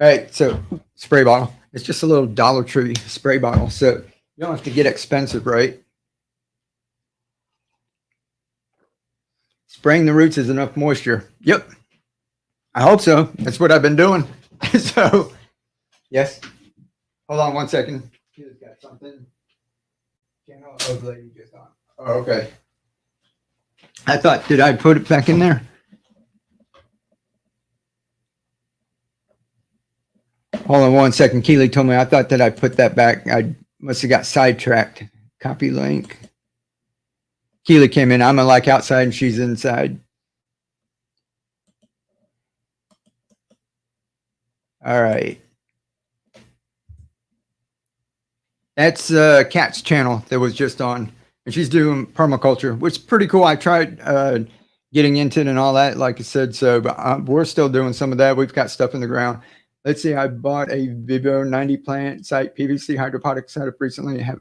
All right, so spray bottle. It's just a little Dollar Tree spray bottle, so you don't have to get expensive, right? Spraying the roots is enough moisture. Yep, I hope so. That's what I've been doing. So, yes. Hold on one second. She's got something. Channel of lady just on. Oh, okay. I thought, did I put it back in there? Hold on one second. Keely told me I thought that I put that back. I must have got sidetracked. Copy link. Keely came in. I'm like outside and she's inside. All right. That's Kat's channel that was just on. And she's doing permaculture, which is pretty cool. I tried getting into it and all that, like I said. So but we're still doing some of that. We've got stuff in the ground. Let's see. I bought a Vivo 90 plant site PVC hydroponic setup recently. I have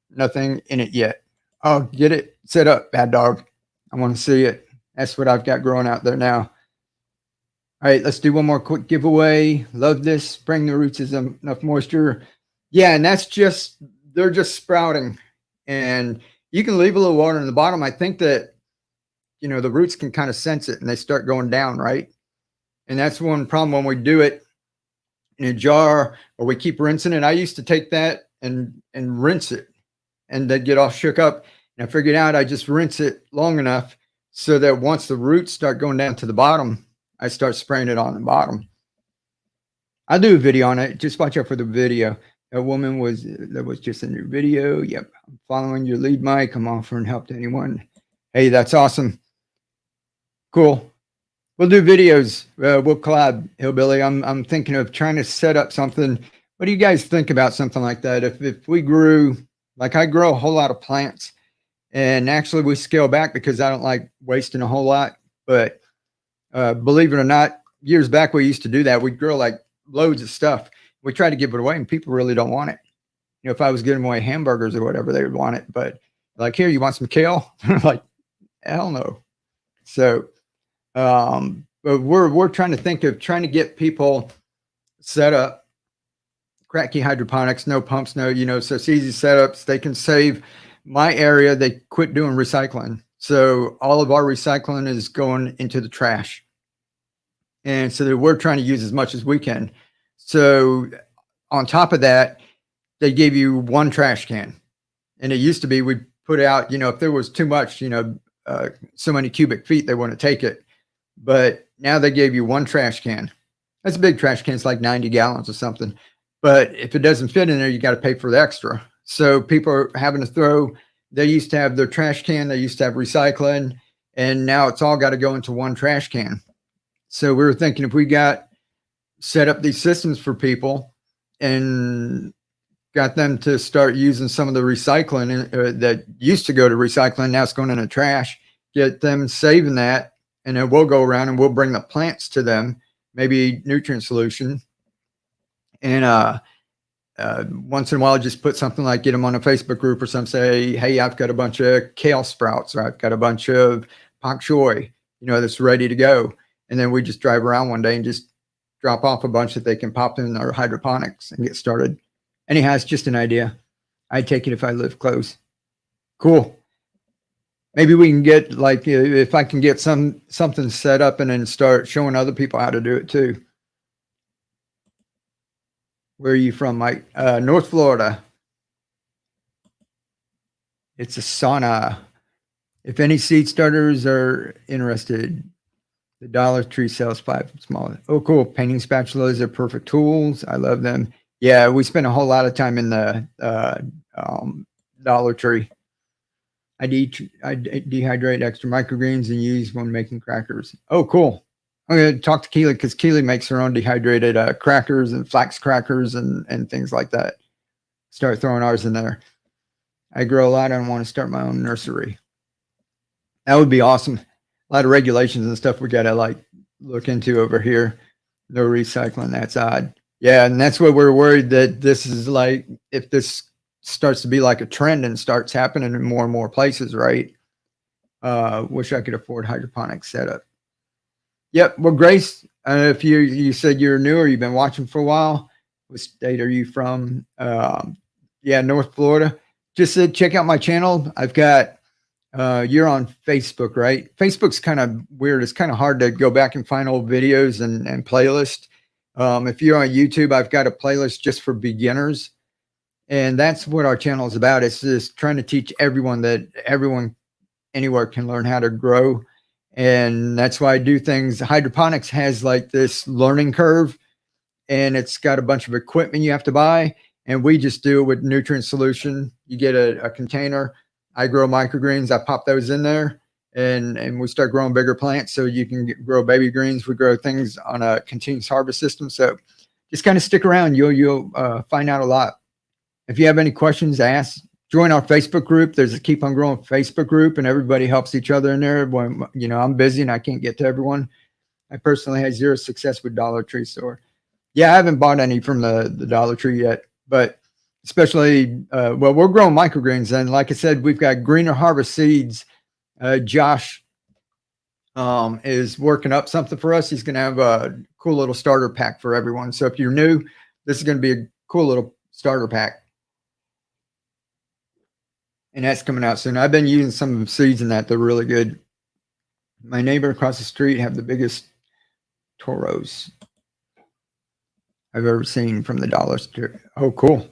nothing in it yet. Oh, get it set up, bad dog. I want to see it. That's what I've got growing out there now. All right, let's do one more quick giveaway. Love this. Spraying the roots is enough moisture. Yeah, and that's just, they're just sprouting. And you can leave a little water in the bottom. I think that, you know, the roots can kind of sense it and they start going down, right? And that's one problem when we do it in a jar or we keep rinsing it. I used to take that and rinse it and they'd get all shook up. And I figured out I just rinse it long enough so that once the roots start going down to the bottom, I start spraying it on the bottom. I'll do a video on it. Just watch out for the video. That woman that was just in your video. Yep. I'm following your lead, Mike. I'm offering help to anyone. Hey, that's awesome. Cool. We'll do videos. We'll collab, Hillbilly. I'm thinking of trying to set up something. What do you guys think about something like that? If we grew, like I grow a whole lot of plants and actually we scale back because I don't like wasting a whole lot. But believe it or not, years back, we used to do that. We'd grow like loads of stuff. We try to give it away and people really don't want it. You know, if I was giving away hamburgers or whatever, they would want it. But like, here, you want some kale? Like, hell no. So, but we're trying to think of trying to get people set up. Kratky hydroponics, no pumps, no, you know, so it's easy setups. They can save my area. They quit doing recycling. So all of our recycling is going into the trash. And so we're trying to use as much as we can. So on top of that, they gave you one trash can. And it used to be, we put out, you know, if there was too much, you know, so many cubic feet, they wouldn't take it. But now they gave you one trash can. That's a big trash can. It's like 90 gallons or something. But if it doesn't fit in there, you got to pay for the extra. So people are having to throw, they used to have their trash can. They used to have recycling. And now it's all got to go into one trash can. So we were thinking if we got set up these systems for people and got them to start using some of the recycling that used to go to recycling, now it's going in the trash, get them saving that. And then we'll go around and we'll bring the plants to them, maybe nutrient solution. And once in a while, just put something like, get them on a Facebook group or something, say, hey, I've got a bunch of kale sprouts, or I've got a bunch of pak choi, you know, that's ready to go. And then we just drive around one day and just drop off a bunch that they can pop in our hydroponics and get started. Anyhow, it's just an idea. I'd take it if I live close. Cool. Maybe we can get, like, if I can get something set up and then start showing other people how to do it too. Where are you from, Mike? North Florida. It's a sauna. If any seed starters are interested, the Dollar Tree sells 5 smaller. Oh, cool. Painting spatulas are perfect tools. I love them. Yeah, we spend a whole lot of time in the Dollar Tree. I dehydrate extra microgreens and use when making crackers. Oh, cool. I'm going to talk to Keely because Keely makes her own dehydrated crackers and flax crackers and things like that. Start throwing ours in there. I grow a lot. I don't want to start my own nursery. That would be awesome. A lot of regulations and stuff we got to like look into over here. No recycling. That's odd. Yeah. And that's what we're worried that this is like, if this starts to be like a trend and starts happening in more and more places, right? Wish I could afford hydroponic setup. Yep. Well, Grace, If you said you're new or you've been watching for a while, what state are you from? Yeah, North Florida. Just check out my channel. I've got you're on Facebook, right? Facebook's kind of weird. It's kind of hard to go back and find old videos and playlist. If you're on YouTube, I've got a playlist just for beginners. And that's what our channel is about. It's just trying to teach everyone that everyone anywhere can learn how to grow. And that's why I do things. Hydroponics has like this learning curve, and it's got a bunch of equipment you have to buy. And we just do it with nutrient solution. You get a container. I grow microgreens. I pop those in there, and we start growing bigger plants. So you can grow baby greens. We grow things on a continuous harvest system. So just kind of stick around. You'll find out a lot. If you have any questions, ask. Join our Facebook group. There's a Keep on Growing Facebook group, and everybody helps each other in there. When I'm busy and I can't get to everyone. I personally had zero success with Dollar Tree store. Yeah, I haven't bought any from the Dollar Tree yet, but especially, well, we're growing microgreens. And like I said, we've got Greener Harvest Seeds. Josh is working up something for us. He's going to have a cool little starter pack for everyone. So if you're new, this is going to be a cool little starter pack. And that's coming out soon. I've been using some of the seeds in that. They're really good. My neighbor across the street have the biggest toros I've ever seen from the dollar store. Oh, cool.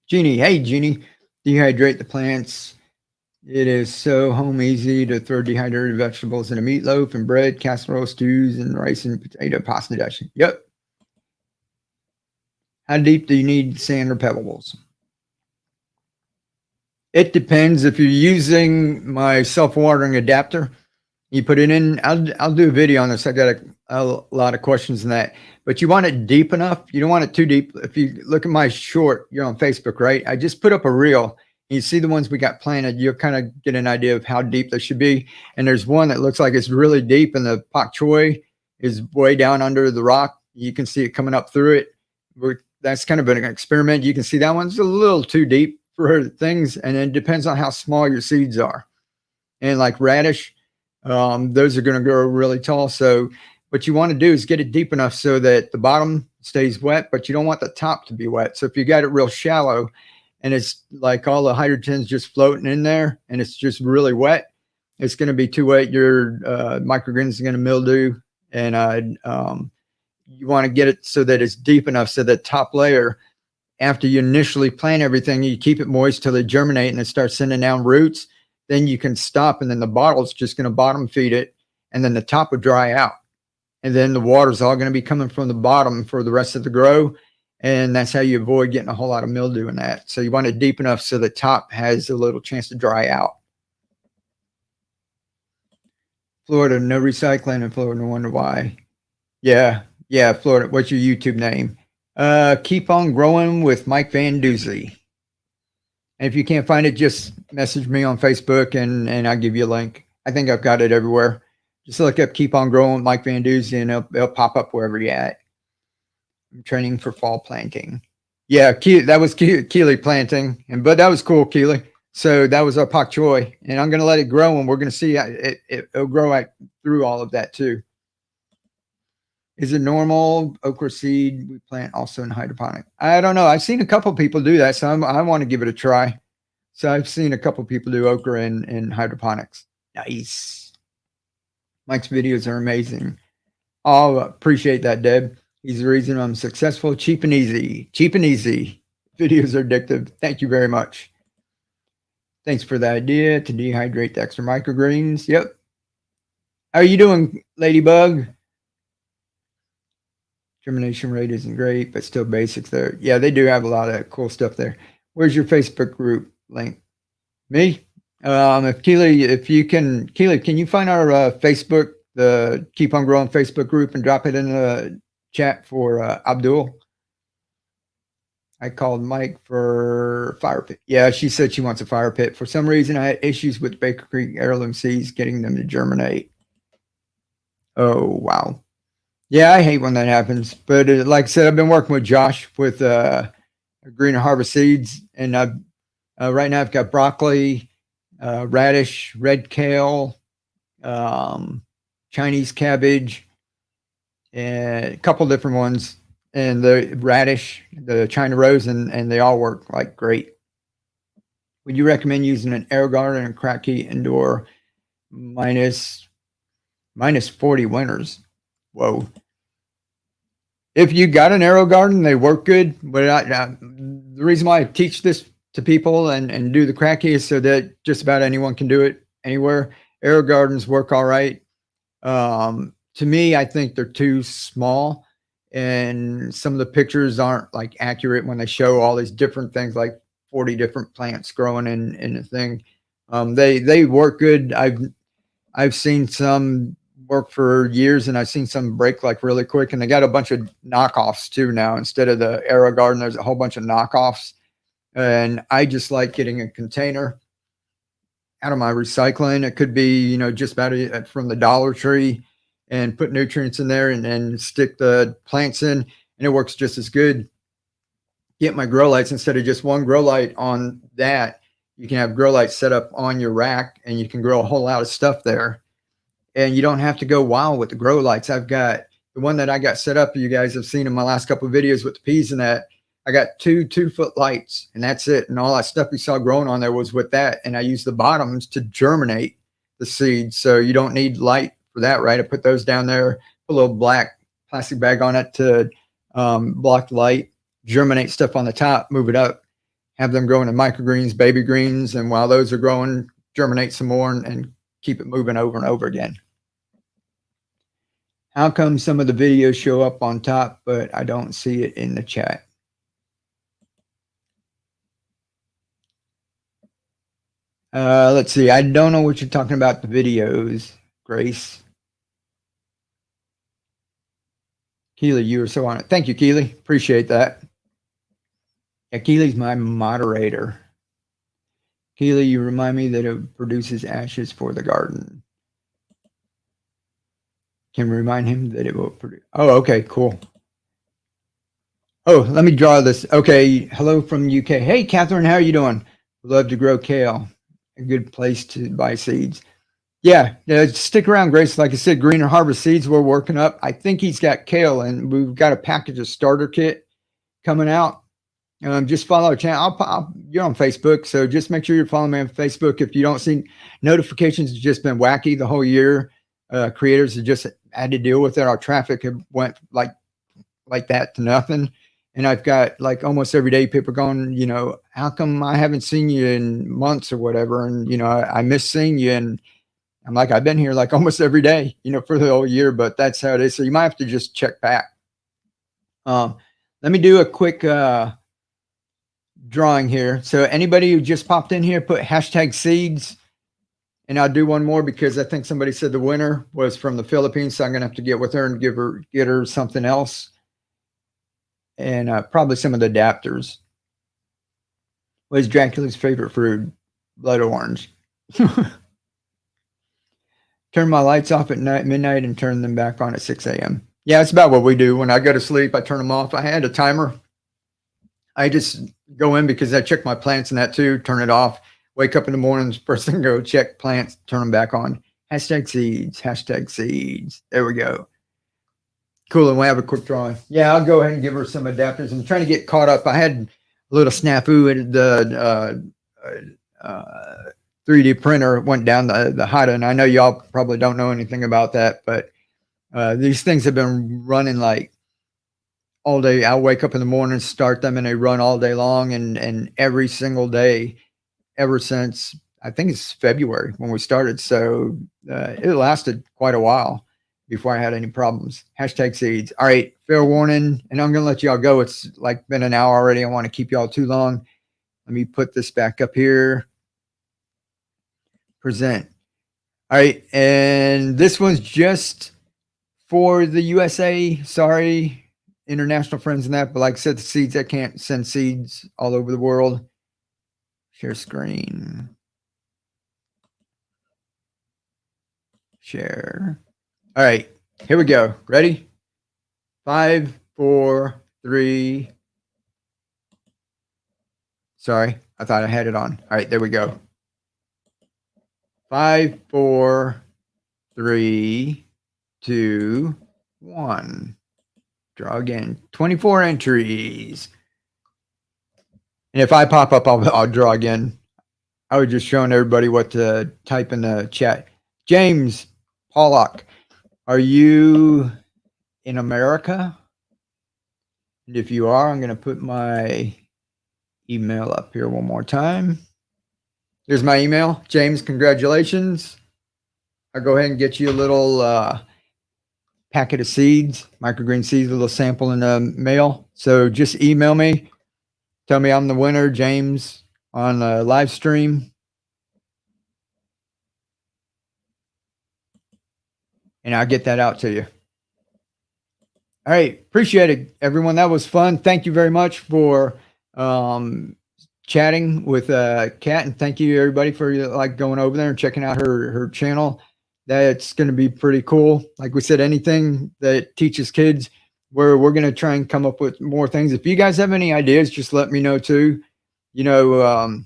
Jeannie. Hey, Jeannie. Dehydrate the plants. It is so home easy to throw dehydrated vegetables in a meatloaf and bread, casserole, stews, and rice and potato pasta dish. Yep. How deep do you need sand or pebbles? It depends. If you're using my self-watering adapter, you put it in. I'll do a video on this. I got a lot of questions in that. But you want it deep enough. You don't want it too deep. If you look at my short, you're on Facebook, right? I just put up a reel. You see the ones we got planted. You'll kind of get an idea of how deep they should be. And there's one that looks like it's really deep, and the pak choi is way down under the rock. You can see it coming up through it. That's kind of an experiment. You can see that one's a little too deep for things, and it depends on how small your seeds are. And like radish, those are going to grow really tall. So what you want to do is get it deep enough so that the bottom stays wet, but you don't want the top to be wet. So if you got it real shallow and it's like all the hydrogen's just floating in there and it's just really wet, it's going to be too wet. Your microgreens are going to mildew. And you want to get it so that it's deep enough so that top layer, after you initially plant everything, you keep it moist till they germinate and it starts sending down roots. Then you can stop, and then the bottle's just going to bottom feed it, and then the top will dry out. And then the water's all going to be coming from the bottom for the rest of the grow. And that's how you avoid getting a whole lot of mildew in that. So you want it deep enough so the top has a little chance to dry out. Florida, no recycling in Florida. No wonder why. Yeah, Florida. What's your YouTube name? Keep on Growing with Mike Van Doozy. And if you can't find it, just message me on Facebook and I'll give you a link. I think I've got it everywhere. Just look up Keep on Growing with Mike Van Doozy and it'll pop up wherever you're at. I'm training for fall planting. Yeah, that was Keely planting, but that was cool, Keely. So that was our pak choi, and I'm going to let it grow, and we're going to see it'll grow through all of that too. Is it normal okra seed we plant also in hydroponic? I don't know. I've seen a couple people do that, so I want to give it a try. So I've seen a couple people do okra in hydroponics. Nice. Mike's videos are amazing. Oh, appreciate that, Deb. He's the reason I'm successful. Cheap and easy. Cheap and easy. Videos are addictive. Thank you very much. Thanks for the idea to dehydrate the extra microgreens. Yep. How are you doing, Ladybug? Germination rate isn't great, but still basics there. Yeah, they do have a lot of cool stuff there. Where's your Facebook group link? Me? If Keely, can you find our Facebook, the Keep on Growing Facebook group, and drop it in the chat for Abdul? I called Mike for fire pit. Yeah, she said she wants a fire pit. For some reason, I had issues with Baker Creek heirloom seeds getting them to germinate. Oh, wow. Yeah, I hate when that happens. But like I said, I've been working with Josh with Greener Harvest Seeds. And right now I've got broccoli, radish, red kale, Chinese cabbage, and a couple different ones, and the radish, the China rose, and they all work like great. Would you recommend using an air garden and Kratky indoor minus 40 winters? Whoa. If you got an aero garden, they work good. But the reason why I teach this to people and do the Kratky is so that just about anyone can do it anywhere. Aero gardens work all right. To me, I think they're too small, and some of the pictures aren't like accurate when they show all these different things, like 40 different plants growing in a thing. They work good. I've seen some work for years, and I've seen some break like really quick, and they got a bunch of knockoffs too now. Instead of the Aero Garden, there's a whole bunch of knockoffs, and I just like getting a container out of my recycling. It could be, just about from the Dollar Tree, and put nutrients in there and then stick the plants in, and it works just as good. Get my grow lights, instead of just one grow light on that, you can have grow lights set up on your rack, and you can grow a whole lot of stuff there. And you don't have to go wild with the grow lights. I've got the one that I got set up. You guys have seen in my last couple of videos with the peas and that. I got 2-foot lights, and that's it. And all that stuff you saw growing on there was with that. And I use the bottoms to germinate the seeds. So you don't need light for that, right? I put those down there, put a little black plastic bag on it to block light, germinate stuff on the top, move it up, have them growing in microgreens, baby greens. And while those are growing, germinate some more and keep it moving over and over again. How come some of the videos show up on top, but I don't see it in the chat? Let's see. I don't know what you're talking about, the videos, Grace. Keely, you were so on it. Thank you, Keely. Appreciate that. Yeah, Keely's my moderator. Keely, you remind me that it produces ashes for the garden. Can remind him that it will produce. Oh, okay, cool. Oh, let me draw this. Okay, hello from UK. Hey, Catherine, how are you doing? Love to grow kale. A good place to buy seeds. Yeah, stick around, Grace. Like I said, Greener Harvest Seeds, we're working up. I think he's got kale, and we've got a package of starter kit coming out. Just follow our channel. You're on Facebook, so just make sure you're following me on Facebook. If you don't see notifications, it's just been wacky the whole year. Creators have just had to deal with it. Our traffic went like that to nothing. And I've got like almost every day people going, how come I haven't seen you in months or whatever? And, I miss seeing you. And I'm like, I've been here like almost every day, for the whole year, but that's how it is. So you might have to just check back. Let me do a quick drawing here. So anybody who just popped in here, put hashtag seeds. And I'll do one more because I think somebody said the winner was from the Philippines. So I'm going to have to get with her and get her something else. And probably some of the adapters. What is Dracula's favorite fruit? Blood orange. Turn my lights off at midnight and turn them back on at 6 a.m. Yeah, it's about what we do. When I go to sleep, I turn them off. I had a timer. I just go in because I check my plants and that too, turn it off. Wake up in the mornings, first thing, go check plants, turn them back on. Hashtag seeds, hashtag seeds. There we go. Cool, and we'll have a quick drawing. Yeah, I'll go ahead and give her some adapters. I'm trying to get caught up. I had a little snafu at the 3D printer. Went down the HIDA, and I know y'all probably don't know anything about that, but these things have been running like all day. I'll wake up in the morning, start them, and they run all day long, and every single day ever since, I think it's February when we started. So it lasted quite a while before I had any problems. Hashtag seeds. All right, fair warning, and I'm going to let y'all go. It's like been an hour already. I want to keep y'all too long. Let me put this back up here. Present. All right, and this one's just for the USA. Sorry, international friends and that, but like I said, the seeds, I can't send seeds all over the world. Share screen. Share. All right, here we go. Ready? 5, 4, 3. Sorry, I thought I had it on. All right, there we go. 5, 4, 3, 2, 1. Draw again. 24 entries. And if I pop up, I'll draw again. I was just showing everybody what to type in the chat. James Pollock, are you in America? And if you are, I'm going to put my email up here one more time. Here's my email. James, congratulations. I'll go ahead and get you a little packet of seeds, microgreen seeds, a little sample in the mail. So just email me. Tell me I'm the winner, James, on a live stream. And I'll get that out to you. All right. Appreciate it, everyone. That was fun. Thank you very much for chatting with Kat. And thank you, everybody, for like going over there and checking out her channel. That's going to be pretty cool. Like we said, anything that teaches kids, we're going to try and come up with more things. If you guys have any ideas, just let me know too. You know,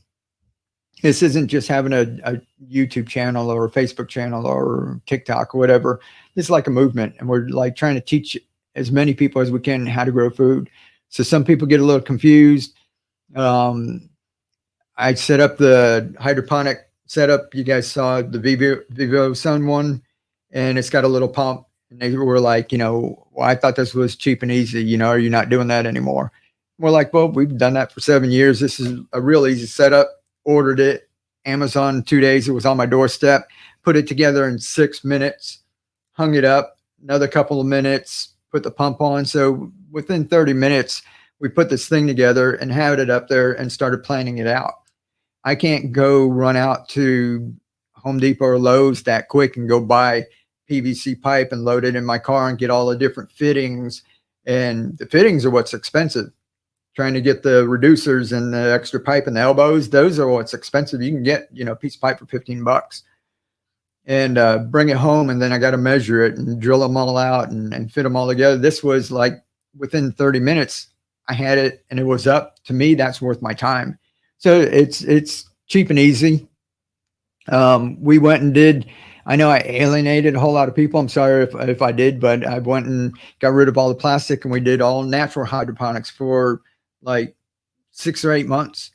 this isn't just having a YouTube channel or a Facebook channel or TikTok or whatever. This is like a movement, and we're like trying to teach as many people as we can how to grow food. So some people get a little confused. I set up the hydroponic setup. You guys saw the Vivo Sun one, and it's got a little pump. And they were like, you know, well, I thought this was cheap and easy. You know, are you not doing that anymore? We're like, well, we've done that for 7 years. This is a real easy setup. Ordered it, Amazon in 2 days. It was on my doorstep. Put it together in 6 minutes. Hung it up. Another couple of minutes. Put the pump on. So within 30 minutes, we put this thing together and had it up there and started planning it out. I can't go run out to Home Depot or Lowe's that quick and go buy PVC pipe and load it in my car and get all the different fittings. And the fittings are what's expensive. Trying to get the reducers and the extra pipe and the elbows, those are what's expensive. You can get, you know, a piece of pipe for $15 and bring it home. And then I got to measure it and drill them all out and fit them all together. This was like within 30 minutes, I had it and it was up. To me, that's worth my time. So it's cheap and easy. We went and did, I know I alienated a whole lot of people. I'm sorry if I did, but I went and got rid of all the plastic and we did all natural hydroponics for like 6 or 8 months.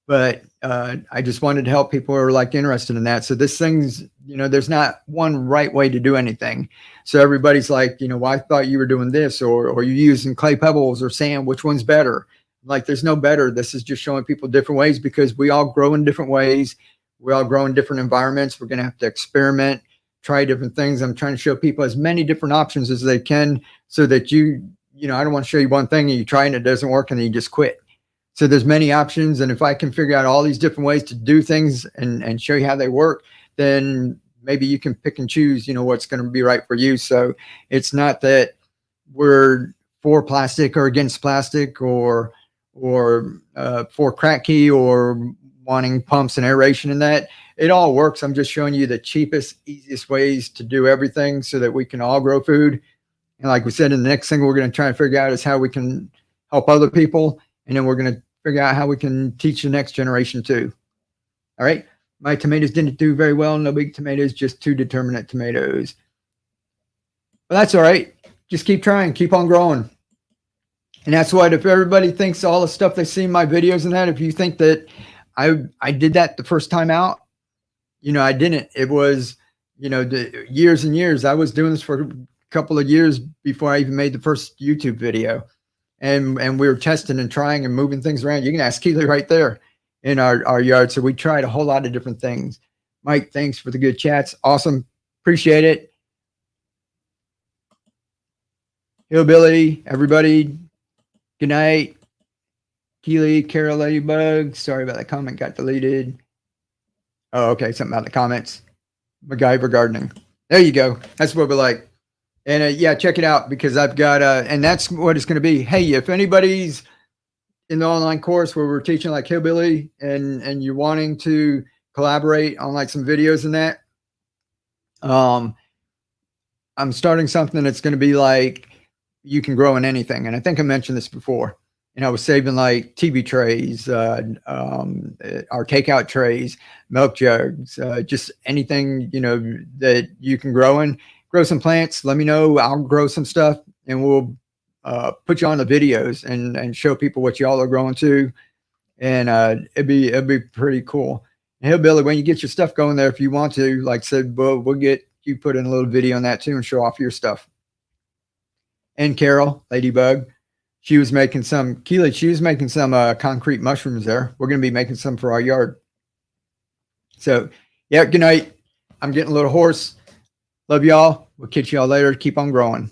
But I just wanted to help people who are like interested in that. So this thing's, you know, there's not one right way to do anything. So everybody's like, you know, well, I thought you were doing this, or you're using clay pebbles or sand. Which one's better? Like, there's no better. This is just showing people different ways because we all grow in different ways. We all grow in different environments. We're going to have to experiment, try different things. I'm trying to show people as many different options as they can so that you know, I don't want to show you one thing and you try and it doesn't work and then you just quit. So there's many options. And if I can figure out all these different ways to do things and show you how they work, then maybe you can pick and choose, you know, what's going to be right for you. So it's not that we're for plastic or against plastic or for Kratky or wanting pumps and aeration in that. It all works. I'm just showing you the cheapest, easiest ways to do everything so that we can all grow food. And like we said, in the next thing we're going to try and figure out is how we can help other people. And then we're going to figure out how we can teach the next generation too. All right. My tomatoes didn't do very well. No big tomatoes, just 2 determinate tomatoes. But that's all right. Just keep trying, keep on growing. And that's what, if everybody thinks all the stuff they see in my videos and that, if you think that I did that the first time out, you know, I didn't. It was, you know, the years and years. I was doing this for a couple of years before I even made the first YouTube video. And we were testing and trying and moving things around. You can ask Keely right there in our yard. So we tried a whole lot of different things. Mike, thanks for the good chats. Awesome. Appreciate it. Hillbilly, everybody. Good night. Keely, Carol Ladybug. Sorry about that comment, got deleted. Oh, okay. Something about the comments. MacGyver gardening. There you go. That's what we like. And yeah, check it out because I've got, and that's what it's going to be. Hey, if anybody's in the online course where we're teaching like Hillbilly and you're wanting to collaborate on like some videos and that, I'm starting something that's going to be like, you can grow in anything. And I think I mentioned this before. And I was saving like TV trays, our takeout trays, milk jugs, just anything, you know, that you can grow in. grow some plants, let me know. I'll grow some stuff, and we'll put you on the videos and show people what y'all are growing too. And it'd be pretty cool. And Hillbilly, when you get your stuff going there, if you want to, like I said, we'll get you put in a little video on that too and show off your stuff. And Carol, Ladybug, she was making some concrete mushrooms there. We're going to be making some for our yard. So, yeah, good night. I'm getting a little hoarse. Love y'all. We'll catch y'all later. Keep on growing.